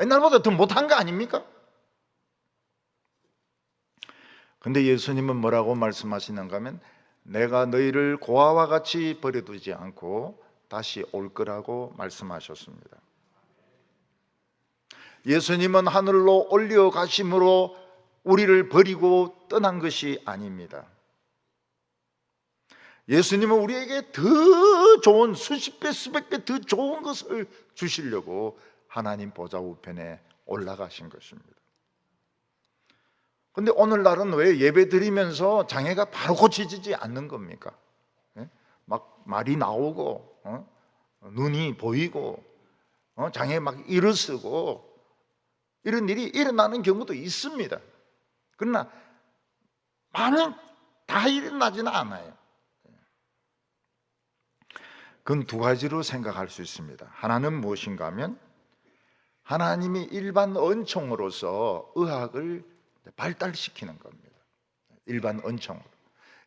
옛날보다 더 못한 거 아닙니까? 근데 예수님은 뭐라고 말씀하시는가 하면 내가 너희를 고아와 같이 버려두지 않고 다시 올 거라고 말씀하셨습니다. 예수님은 하늘로 올려가심으로 우리를 버리고 떠난 것이 아닙니다. 예수님은 우리에게 더 좋은, 수십 배 수백 배 더 좋은 것을 주시려고 하나님 보좌 우편에 올라가신 것입니다. 그런데 오늘날은 왜 예배 드리면서 장애가 바로 고쳐지지 않는 겁니까? 막 말이 나오고 눈이 보이고 장애 막 일어서고 이런 일이 일어나는 경우도 있습니다. 그러나 많은 다 일어나지는 않아요. 그건 두 가지로 생각할 수 있습니다. 하나는 무엇인가 하면 하나님이 일반 은총으로서 의학을 발달시키는 겁니다. 일반 은총으로.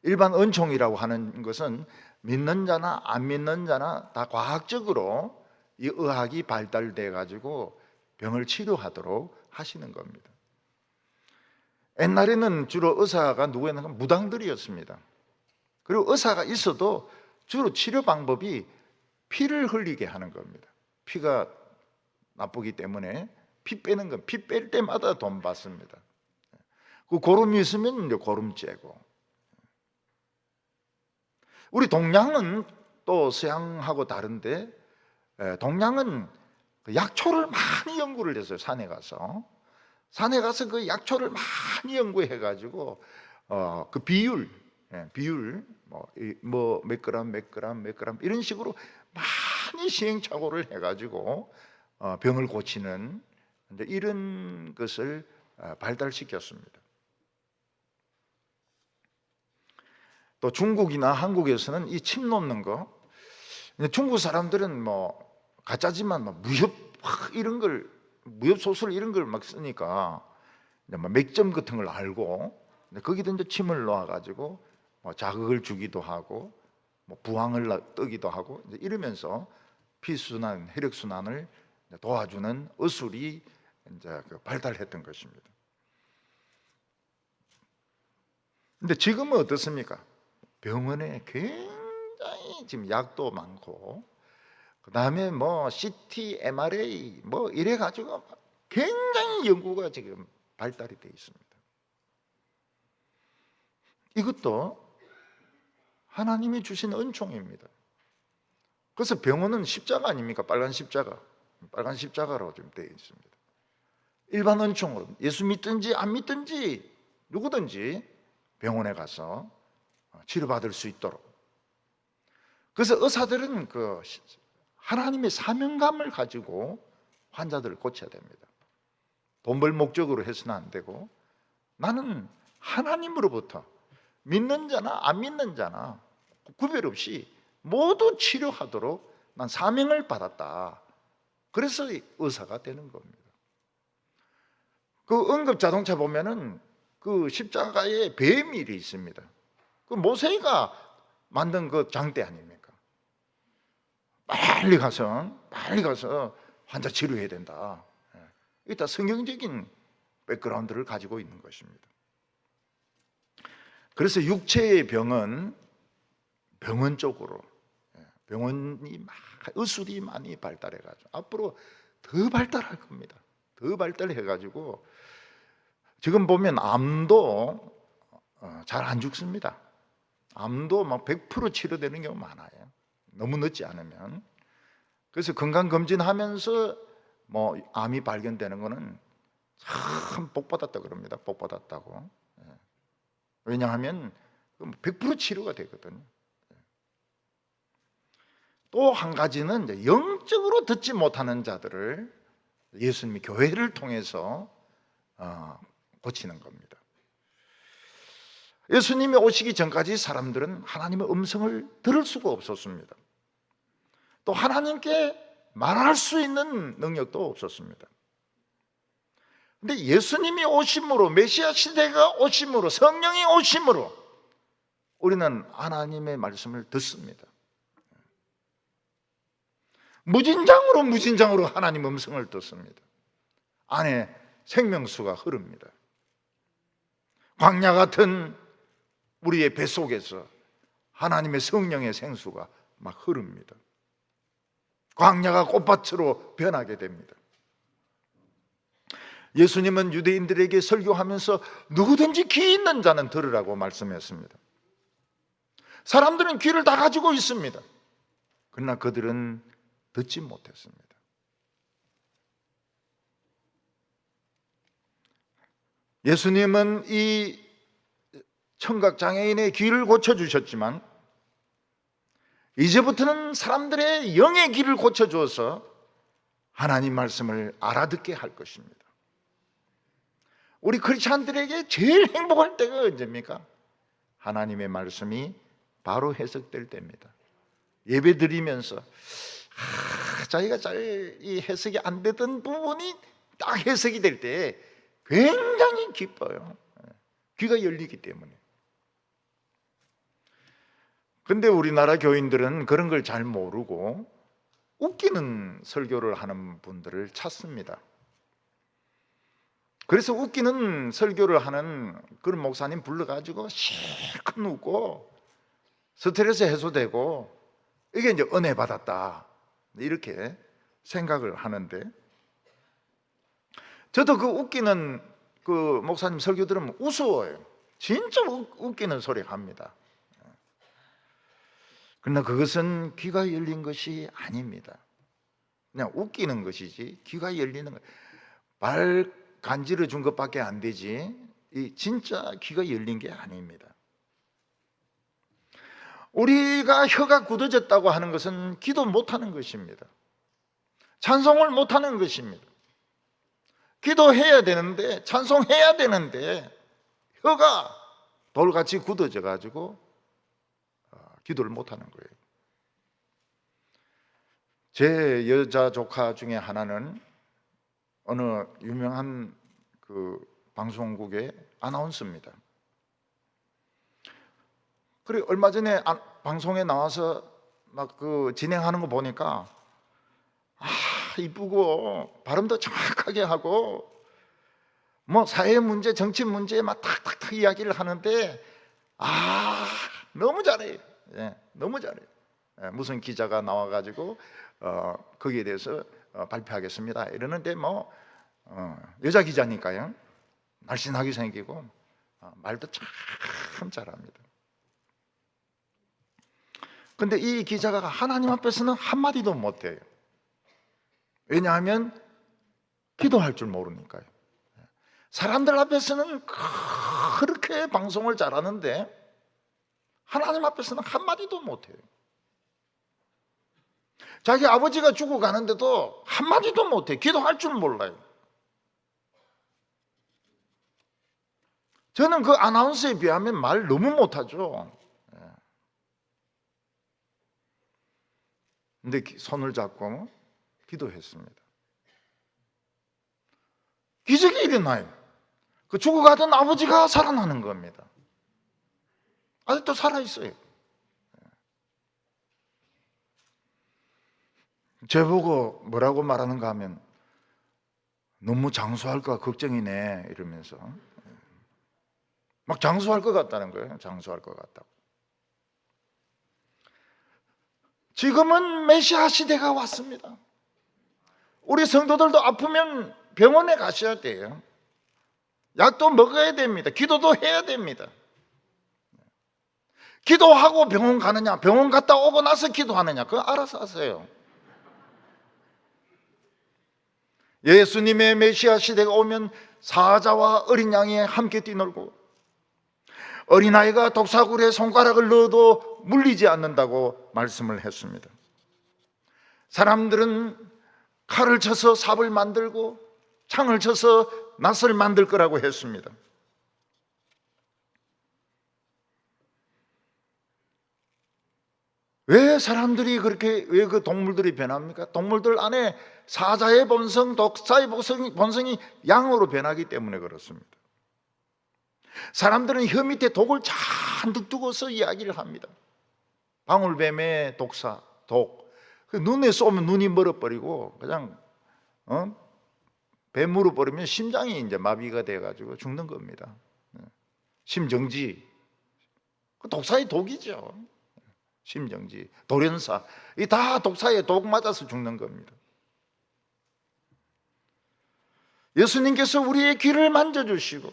일반 은총이라고 하는 것은 믿는 자나 안 믿는 자나 다 과학적으로 이 의학이 발달돼 가지고 병을 치료하도록 하시는 겁니다. 옛날에는 주로 의사가 누구였는가? 무당들이었습니다. 그리고 의사가 있어도 주로 치료 방법이 피를 흘리게 하는 겁니다. 피가 나쁘기 때문에 피 빼는 건 피 뺄 때마다 돈 받습니다. 그 고름이 있으면 이제 고름 째고. 우리 동양은 또 서양하고 다른데 동양은 약초를 많이 연구를 했어요. 산에 가서 그 약초를 많이 연구해 가지고 그 비율 뭐 몇 그램 이런 식으로 많이 시행착오를 해 가지고 병을 고치는 이런 것을 발달시켰습니다. 또 중국이나 한국에서는 이 침 놓는 거, 중국 사람들은 뭐 가짜지만 무협 이런 걸, 무협 소설 이런 걸 막 쓰니까 맥점 같은 걸 알고 거기다 이제 침을 놓아가지고 자극을 주기도 하고 부항을 뜨기도 하고 이러면서 피순환, 혈액순환을 도와주는 의술이 이제 발달했던 것입니다. 근데 지금은 어떻습니까? 병원에 굉장히 지금 약도 많고, 그 다음에 CT, MRA 이래 가지고 굉장히 연구가 지금 발달이 되어 있습니다. 이것도 하나님이 주신 은총입니다. 그래서 병원은 십자가 아닙니까? 빨간 십자가로 좀 되어 있습니다. 일반 은총으로 예수 믿든지 안 믿든지 누구든지 병원에 가서 치료받을 수 있도록. 그래서 의사들은 그 하나님의 사명감을 가지고 환자들을 고쳐야 됩니다. 돈 벌 목적으로 해서는 안 되고, 나는 하나님으로부터 믿는 자나 안 믿는 자나 구별 없이 모두 치료하도록 난 사명을 받았다. 그래서 의사가 되는 겁니다. 그 응급자동차 보면은 그 십자가에 배밀이 있습니다. 그 모세가 만든 그 장대 아닙니까? 빨리 가서 환자 치료해야 된다. 이게 다 성경적인 백그라운드를 가지고 있는 것입니다. 그래서 육체의 병은 병원 쪽으로, 병원이 의술이 많이 발달해가지고 앞으로 더 발달할 겁니다. 더 발달해가지고 지금 보면 암도 잘 안 죽습니다. 암도 막 100% 치료되는 경우 많아요. 너무 늦지 않으면. 그래서 건강검진하면서 암이 발견되는 거는 참 복받았다 그럽니다. 복받았다고. 왜냐하면 100% 치료가 되거든요. 또 한 가지는 이제 영적으로 듣지 못하는 자들을 예수님이 교회를 통해서 고치는 겁니다. 예수님이 오시기 전까지 사람들은 하나님의 음성을 들을 수가 없었습니다. 또 하나님께 말할 수 있는 능력도 없었습니다. 근데 예수님이 오심으로, 메시아 시대가 오심으로, 성령이 오심으로 우리는 하나님의 말씀을 듣습니다. 무진장으로 하나님 음성을 듣습니다. 안에 생명수가 흐릅니다. 광야 같은 우리의 뱃속에서 하나님의 성령의 생수가 막 흐릅니다. 광야가 꽃밭으로 변하게 됩니다. 예수님은 유대인들에게 설교하면서 누구든지 귀 있는 자는 들으라고 말씀했습니다. 사람들은 귀를 다 가지고 있습니다. 그러나 그들은 듣지 못했습니다. 예수님은 이 청각장애인의 귀를 고쳐주셨지만 이제부터는 사람들의 영의 귀를 고쳐주어서 하나님 말씀을 알아듣게 할 것입니다. 우리 크리스찬들에게 제일 행복할 때가 언제입니까? 하나님의 말씀이 바로 해석될 때입니다. 예배 드리면서 자기가 잘 이 해석이 안 되던 부분이 딱 해석이 될 때 굉장히 기뻐요. 귀가 열리기 때문에. 근데 우리나라 교인들은 그런 걸 잘 모르고 웃기는 설교를 하는 분들을 찾습니다. 그래서 웃기는 설교를 하는 그런 목사님 불러가지고 실컷 웃고 스트레스 해소되고 이게 이제 은혜 받았다 이렇게 생각을 하는데, 저도 그 웃기는 그 목사님 설교 들으면 우스워요. 진짜 웃기는 소리 합니다. 그러나 그것은 귀가 열린 것이 아닙니다. 그냥 웃기는 것이지 귀가 열리는 것, 말 간지러 준 것밖에 안 되지 이 진짜 귀가 열린 게 아닙니다. 우리가 혀가 굳어졌다고 하는 것은 기도 못하는 것입니다. 찬송을 못하는 것입니다. 기도해야 되는데, 찬송해야 되는데 혀가 돌같이 굳어져 가지고 기도를 못하는 거예요. 제 여자 조카 중에 하나는 어느 유명한 그 방송국의 아나운서입니다. 그래 얼마 전에 방송에 나와서 막 그 진행하는 거 보니까 이쁘고 발음도 정확하게 하고 뭐 사회 문제, 정치 문제 막 탁탁탁 이야기를 하는데 너무 잘해요. 너무 잘해요. 무슨 기자가 나와가지고 거기에 대해서 발표하겠습니다 이러는데 여자 기자니까요 날씬하게 생기고 말도 참 잘합니다. 근데 이 기자가 하나님 앞에서는 한마디도 못해요. 왜냐하면 기도할 줄 모르니까요. 사람들 앞에서는 그렇게 방송을 잘하는데 하나님 앞에서는 한마디도 못해요. 자기 아버지가 죽어가는데도 한마디도 못해. 기도할 줄 몰라요. 저는 그 아나운서에 비하면 말 너무 못하죠. 근데 손을 잡고 기도했습니다. 기적이 일어나요. 그 죽어가던 아버지가 살아나는 겁니다. 아직도 살아있어요. 저보고 뭐라고 말하는가 하면 너무 장수할까 걱정이네 이러면서 막 장수할 것 같다는 거예요. 장수할 것 같다고. 지금은 메시아 시대가 왔습니다. 우리 성도들도 아프면 병원에 가셔야 돼요. 약도 먹어야 됩니다. 기도도 해야 됩니다. 기도하고 병원 가느냐, 병원 갔다 오고 나서 기도하느냐, 그거 알아서 하세요. 예수님의 메시아 시대가 오면 사자와 어린 양이 함께 뛰놀고 어린아이가 독사굴에 손가락을 넣어도 물리지 않는다고 말씀을 했습니다. 사람들은 칼을 쳐서 삽을 만들고 창을 쳐서 낫을 만들 거라고 했습니다. 왜 사람들이 그렇게, 왜 그 동물들이 변합니까? 동물들 안에 사자의 본성, 독사의 본성이 양으로 변하기 때문에 그렇습니다. 사람들은 혀 밑에 독을 잔뜩 두고서 이야기를 합니다. 방울뱀의 독사, 독. 그 눈에 쏘면 눈이 멀어버리고 그냥 배 물어버리면 심장이 이제 마비가 돼가지고 죽는 겁니다. 심정지. 그 독사의 독이죠. 심정지, 돌연사, 이 다 독사에 독 맞아서 죽는 겁니다. 예수님께서 우리의 귀를 만져주시고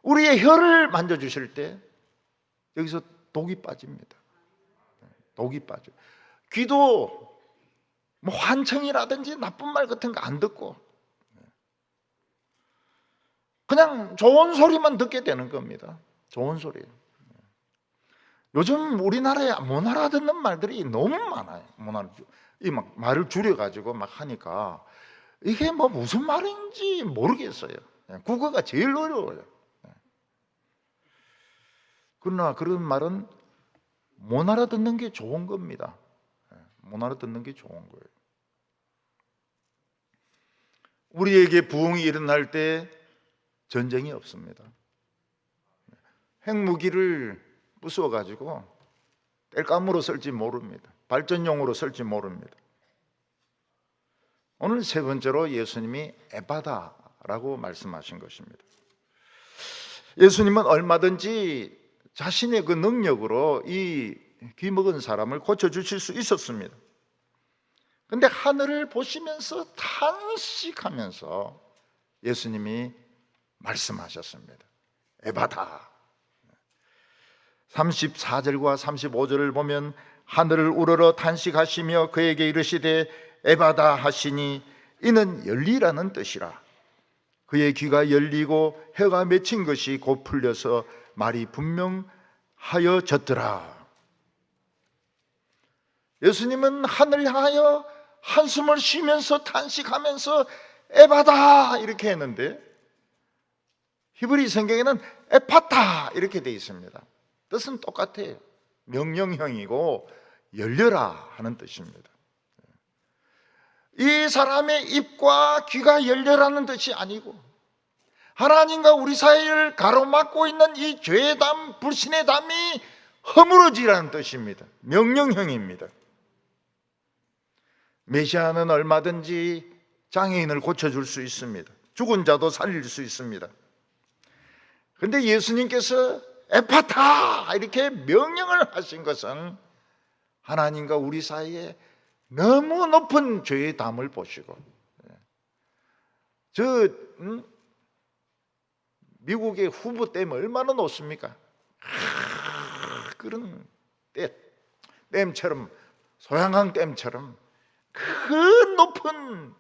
우리의 혀를 만져주실 때 여기서 독이 빠집니다. 독이 빠져. 귀도 뭐 환청이라든지 나쁜 말 같은 거 안 듣고 그냥 좋은 소리만 듣게 되는 겁니다. 좋은 소리. 요즘 우리나라에 못 알아듣는 말들이 너무 많아요. 이 막 말을 줄여가지고 막 하니까 이게 뭐 무슨 말인지 모르겠어요. 국어가 제일 어려워요. 그러나 그런 말은 못 알아듣는 게 좋은 겁니다. 못 알아듣는 게 좋은 거예요. 우리에게 부흥이 일어날 때 전쟁이 없습니다. 핵무기를 부숴가지고 땔감으로 쓸지 모릅니다. 발전용으로 쓸지 모릅니다. 오늘 세 번째로 예수님이 에바다라고 말씀하신 것입니다. 예수님은 얼마든지 자신의 그 능력으로 이 귀 먹은 사람을 고쳐주실 수 있었습니다. 그런데 하늘을 보시면서 탄식하면서 예수님이 말씀하셨습니다. 에바다. 34절과 35절을 보면 하늘을 우러러 탄식하시며 그에게 이르시되 에바다 하시니 이는 열리라는 뜻이라. 그의 귀가 열리고 혀가 맺힌 것이 곧 풀려서 말이 분명하여졌더라. 예수님은 하늘 향하여 한숨을 쉬면서 탄식하면서 에바다 이렇게 했는데 히브리 성경에는 에파타 이렇게 되어 있습니다. 뜻은 똑같아요. 명령형이고 열려라 하는 뜻입니다. 이 사람의 입과 귀가 열려라는 뜻이 아니고 하나님과 우리 사이를 가로막고 있는 이 죄의 담, 불신의 담이 허물어지라는 뜻입니다. 명령형입니다. 메시아는 얼마든지 장애인을 고쳐줄 수 있습니다. 죽은 자도 살릴 수 있습니다. 그런데 예수님께서 에파타 이렇게 명령을 하신 것은 하나님과 우리 사이에 너무 높은 죄의 담을 보시고 미국의 후보 댐 얼마나 높습니까? 그런 댐처럼 소양강 댐처럼 큰 높은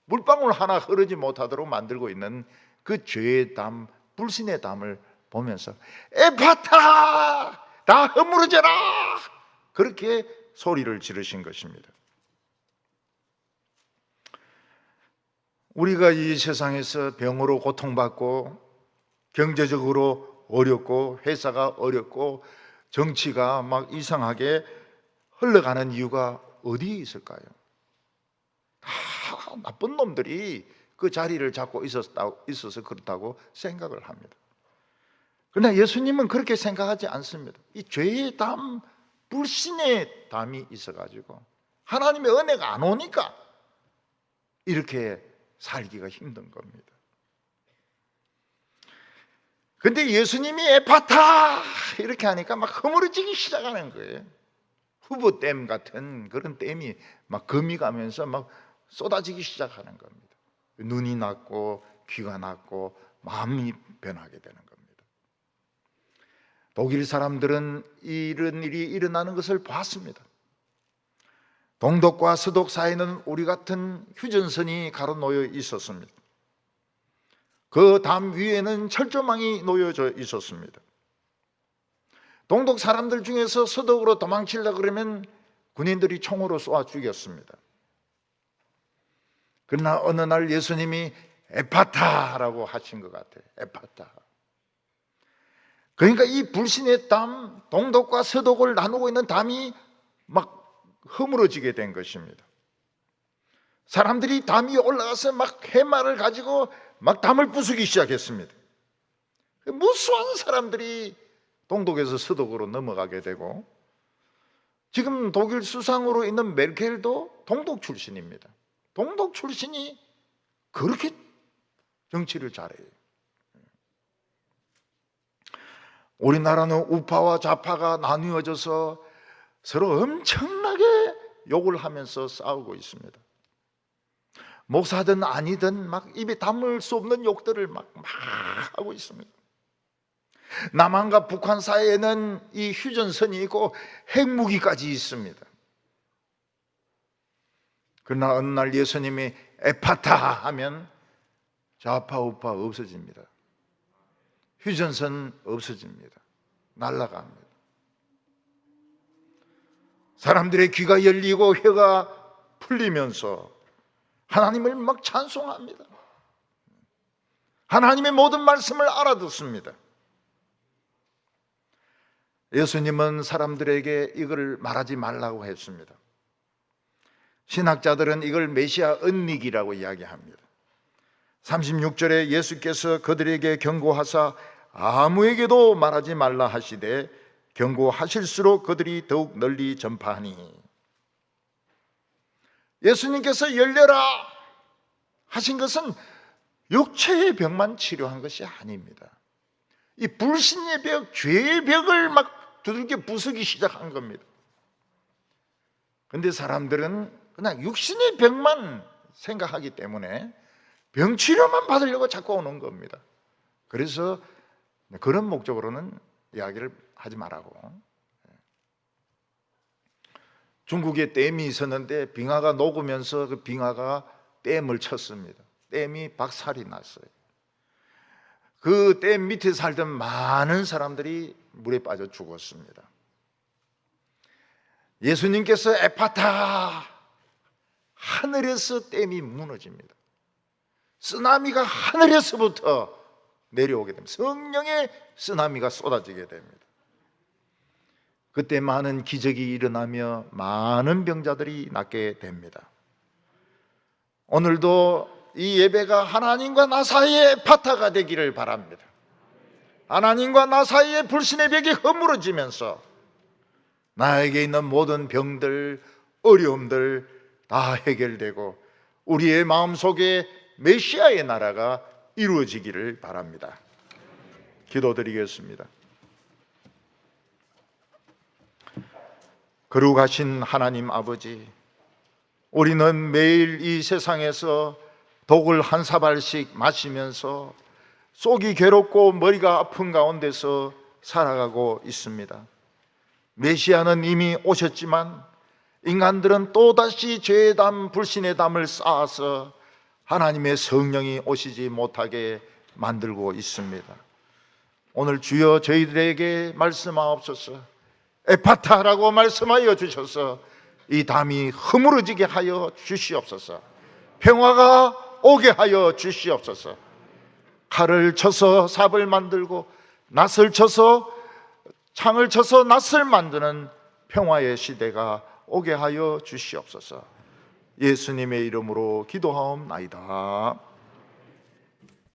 물방울 하나 흐르지 못하도록 만들고 있는 그 죄의 담, 불신의 담을 보면서 에파타 다 허물어져라 그렇게 소리를 지르신 것입니다. 우리가 이 세상에서 병으로 고통받고 경제적으로 어렵고 회사가 어렵고 정치가 막 이상하게 흘러가는 이유가 어디에 있을까요? 다 나쁜 놈들이 그 자리를 잡고 있어서 그렇다고 생각을 합니다. 그러나 예수님은 그렇게 생각하지 않습니다. 이 죄의 담, 불신의 담이 있어가지고 하나님의 은혜가 안 오니까 이렇게 살기가 힘든 겁니다. 근데 예수님이 에파타 이렇게 하니까 막 허물어지기 시작하는 거예요. 후보댐 같은 그런 댐이 막 금이 가면서 막 쏟아지기 시작하는 겁니다. 눈이 났고 귀가 났고 마음이 변하게 되는 겁니다. 독일 사람들은 이런 일이 일어나는 것을 보았습니다. 동독과 서독 사이에는 우리 같은 휴전선이 가로놓여 있었습니다. 그 담 위에는 철조망이 놓여져 있었습니다. 동독 사람들 중에서 서독으로 도망치려고 그러면 군인들이 총으로 쏘아 죽였습니다. 그러나 어느 날 예수님이 에파타라고 하신 것 같아요. 에파타. 그러니까 이 불신의 담, 동독과 서독을 나누고 있는 담이 막 허물어지게 된 것입니다. 사람들이 담 위에 올라가서 막 해말을 가지고 막 담을 부수기 시작했습니다. 무수한 사람들이 동독에서 서독으로 넘어가게 되고, 지금 독일 수상으로 있는 메르켈도 동독 출신입니다. 동독 출신이 그렇게 정치를 잘해요. 우리나라는 우파와 좌파가 나뉘어져서 서로 엄청나게 욕을 하면서 싸우고 있습니다. 목사든 아니든 막 입에 담을 수 없는 욕들을 막 하고 있습니다. 남한과 북한 사이에는 이 휴전선이 있고 핵무기까지 있습니다. 그러나 어느 날 예수님이 에파타 하면 좌파 우파 없어집니다. 휴전선 없어집니다. 날아갑니다. 사람들의 귀가 열리고 혀가 풀리면서 하나님을 막 찬송합니다. 하나님의 모든 말씀을 알아듣습니다. 예수님은 사람들에게 이걸 말하지 말라고 했습니다. 신학자들은 이걸 메시아 은닉이라고 이야기합니다. 36절에 예수께서 그들에게 경고하사 아무에게도 말하지 말라 하시되 경고하실수록 그들이 더욱 널리 전파하니, 예수님께서 열려라 하신 것은 육체의 병만 치료한 것이 아닙니다. 이 불신의 벽, 죄의 벽을 막 두들겨 부수기 시작한 겁니다. 그런데 사람들은 그냥 육신의 병만 생각하기 때문에 병치료만 받으려고 자꾸 오는 겁니다. 그래서 그런 목적으로는 이야기를 하지 말라고. 중국에 댐이 있었는데 빙하가 녹으면서 그 빙하가 댐을 쳤습니다. 댐이 박살이 났어요. 그 댐 밑에 살던 많은 사람들이 물에 빠져 죽었습니다. 예수님께서 에파타, 하늘에서 댐이 무너집니다. 쓰나미가 하늘에서부터 내려오게 됩니다. 성령의 쓰나미가 쏟아지게 됩니다. 그때 많은 기적이 일어나며 많은 병자들이 낫게 됩니다. 오늘도 이 예배가 하나님과 나 사이의 파타가 되기를 바랍니다. 하나님과 나 사이의 불신의 벽이 허물어지면서 나에게 있는 모든 병들, 어려움들 다 해결되고 우리의 마음속에 메시아의 나라가 이루어지기를 바랍니다. 기도드리겠습니다. 거룩하신 하나님 아버지, 우리는 매일 이 세상에서 독을 한 사발씩 마시면서 속이 괴롭고 머리가 아픈 가운데서 살아가고 있습니다. 메시아는 이미 오셨지만 인간들은 또다시 죄의 담, 불신의 담을 쌓아서 하나님의 성령이 오시지 못하게 만들고 있습니다. 오늘 주여 저희들에게 말씀하옵소서. 에파타라고 말씀하여 주셔서 이 담이 허물어지게 하여 주시옵소서. 평화가 오게 하여 주시옵소서. 칼을 쳐서 삽을 만들고 낫을 쳐서 창을 쳐서 낫을 만드는 평화의 시대가 오게 하여 주시옵소서. 예수님의 이름으로 기도하옵나이다.